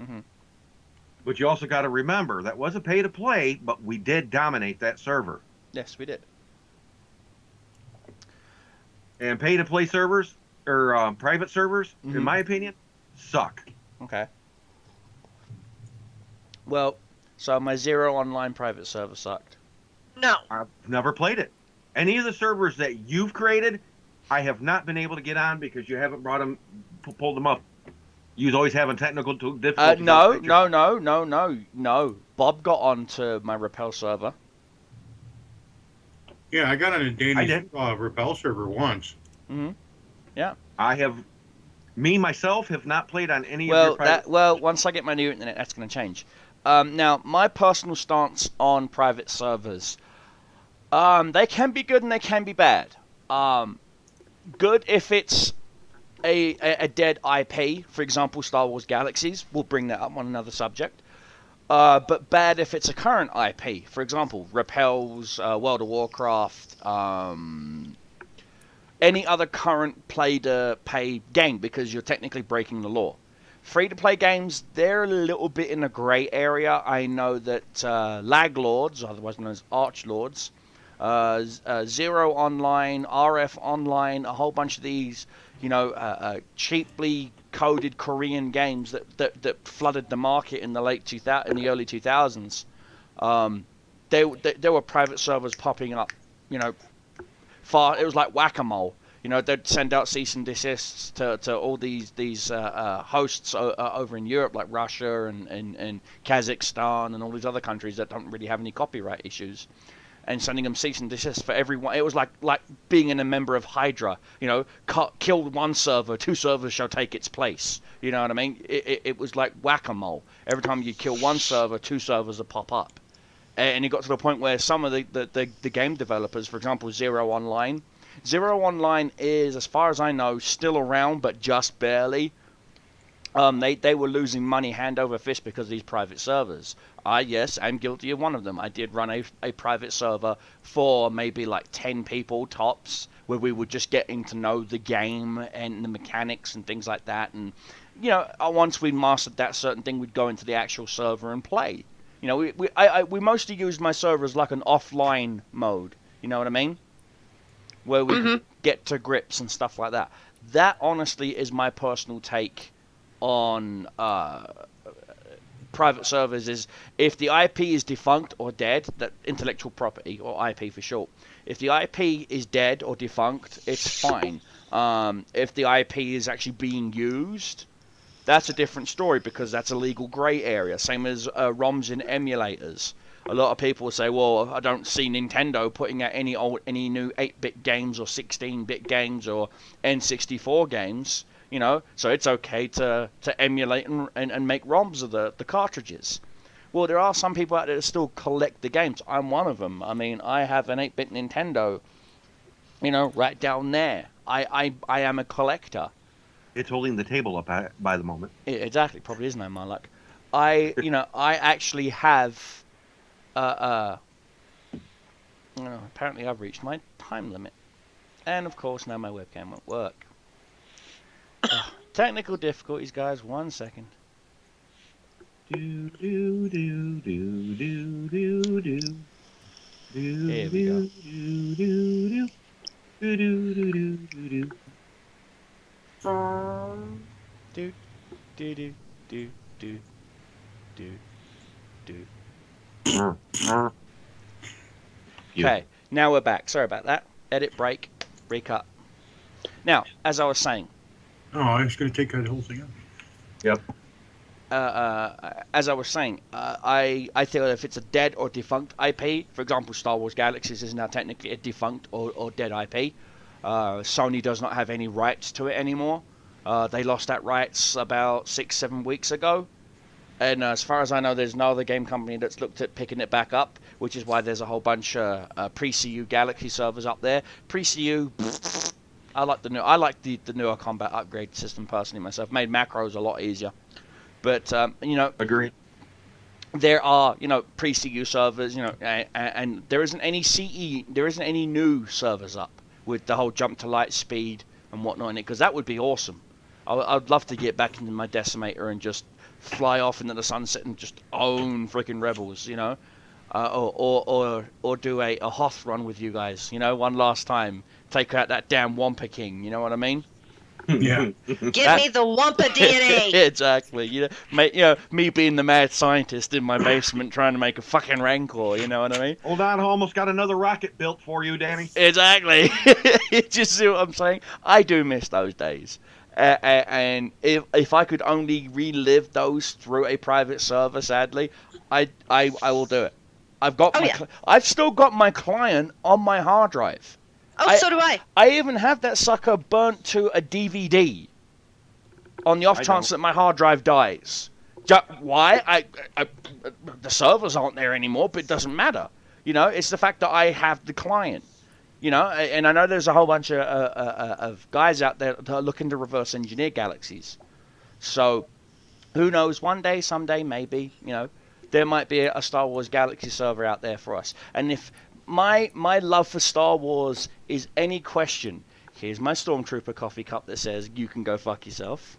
Mm-hmm. But you also got to remember, that was a pay to play, but we did dominate that server. Yes, we did. And pay to play servers, or private servers, in my opinion, suck. Okay. Well, so my Zero Online private server sucked. No. I've never played it. Any of the servers that you've created, I have not been able to get on because you haven't pulled them up. You're always having technical difficulties. No. Bob got onto my Repel server. Yeah, I got on a Danny's Repel server once. Mm-hmm. Yeah. Myself have not played on any of your private... once I get my new internet, that's going to change. Now, my personal stance on private servers. They can be good and they can be bad. Good if it's a dead IP, for example, Star Wars Galaxies. We'll bring that up on another subject. But bad if it's a current IP. For example, Repels, World of Warcraft, any other current play-to-pay game, because you're technically breaking the law. Free-to-play games, they're a little bit in a grey area. I know that Lag Lords, otherwise known as Arch Lords, Zero Online, RF Online, a whole bunch of these, cheaply coded Korean games that flooded the market in the early 2000s. There were private servers popping up, it was like whack-a-mole. They'd send out cease and desists to all these hosts over in Europe, like Russia and Kazakhstan and all these other countries that don't really have any copyright issues, and sending them cease and desist for everyone. It was like being a member of Hydra. Kill one server, 2 servers shall take its place. You know what I mean? It was like whack-a-mole. Every time you kill one server, 2 servers will pop up. And it got to the point where some of the game developers, for example, Zero Online is, as far as I know, still around, but just barely. They were losing money hand over fist because of these private servers. Yes, I'm guilty of one of them. I did run a private server for maybe like 10 people tops, where we were just getting to know the game and the mechanics and things like that. And, once we mastered that certain thing, we'd go into the actual server and play. We mostly used my server as like an offline mode. You know what I mean? Where we could get to grips and stuff like that. That honestly is my personal take on private servers is if the IP is defunct or dead, that intellectual property, or IP for short. If the IP is dead or defunct, it's fine. If the IP is actually being used, that's a different story because that's a legal grey area. Same as ROMs in emulators. A lot of people say, well, I don't see Nintendo putting out any new 8-bit games or 16-bit games or N64 games, you know, so it's okay to emulate and make ROMs of the cartridges. Well, there are some people out there that still collect the games. I'm one of them. I mean, I have an 8-bit Nintendo, you know, right down there. I am a collector. It's holding the table up by the moment. Exactly, probably is no my luck. I actually have... apparently I've reached my time limit. And of course now my webcam won't work. Technical difficulties, guys. 1 second. Here we go. Okay, now we're back. Sorry about that. Edit, break, recut. Now, as I was saying. Oh, I was going to take that whole thing out. Yep. As I was saying, I feel if it's a dead or defunct IP, for example, Star Wars Galaxies is now technically a defunct or dead IP. Sony does not have any rights to it anymore. They lost that rights about 6-7 weeks ago. And as far as I know, there's no other game company that's looked at picking it back up, which is why there's a whole bunch of pre-CU Galaxy servers up there. Pre-CU, I like the newer combat upgrade system personally myself. Made macros a lot easier. But agreed. There are pre-CU servers, and there isn't any new servers up with the whole jump to light speed and whatnot in it, because that would be awesome. I'd love to get back into my Decimator and just fly off into the sunset and just own freaking rebels, or do a Hoth run with you guys, one last time, take out that damn Wampa King, you know what I mean? Yeah. Give me the Wampa DNA. Exactly. Me being the mad scientist in my basement trying to make a fucking Rancor, you know what I mean? Hold on, I almost got another rocket built for you, Danny. Exactly. Just see what I'm saying? I do miss those days. And if I could only relive those through a private server, sadly, I will do it. I've still got my client on my hard drive. Oh, so do I. I even have that sucker burnt to a DVD on the off chance that my hard drive dies. Why? The servers aren't there anymore, but it doesn't matter. It's the fact that I have the client. And I know there's a whole bunch of guys out there that are looking to reverse engineer Galaxies. So, who knows? One day, someday, maybe, there might be a Star Wars Galaxy server out there for us. And if my love for Star Wars is any question, here's my Stormtrooper coffee cup that says, you can go fuck yourself.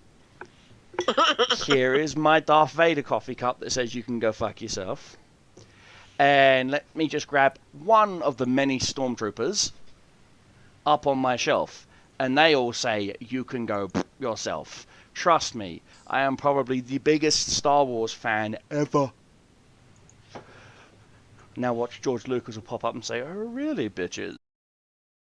Here is my Darth Vader coffee cup that says, you can go fuck yourself. And let me just grab one of the many Stormtroopers up on my shelf. And they all say, you can go yourself. Trust me, I am probably the biggest Star Wars fan ever. Now watch George Lucas will pop up and say, oh, really, bitches?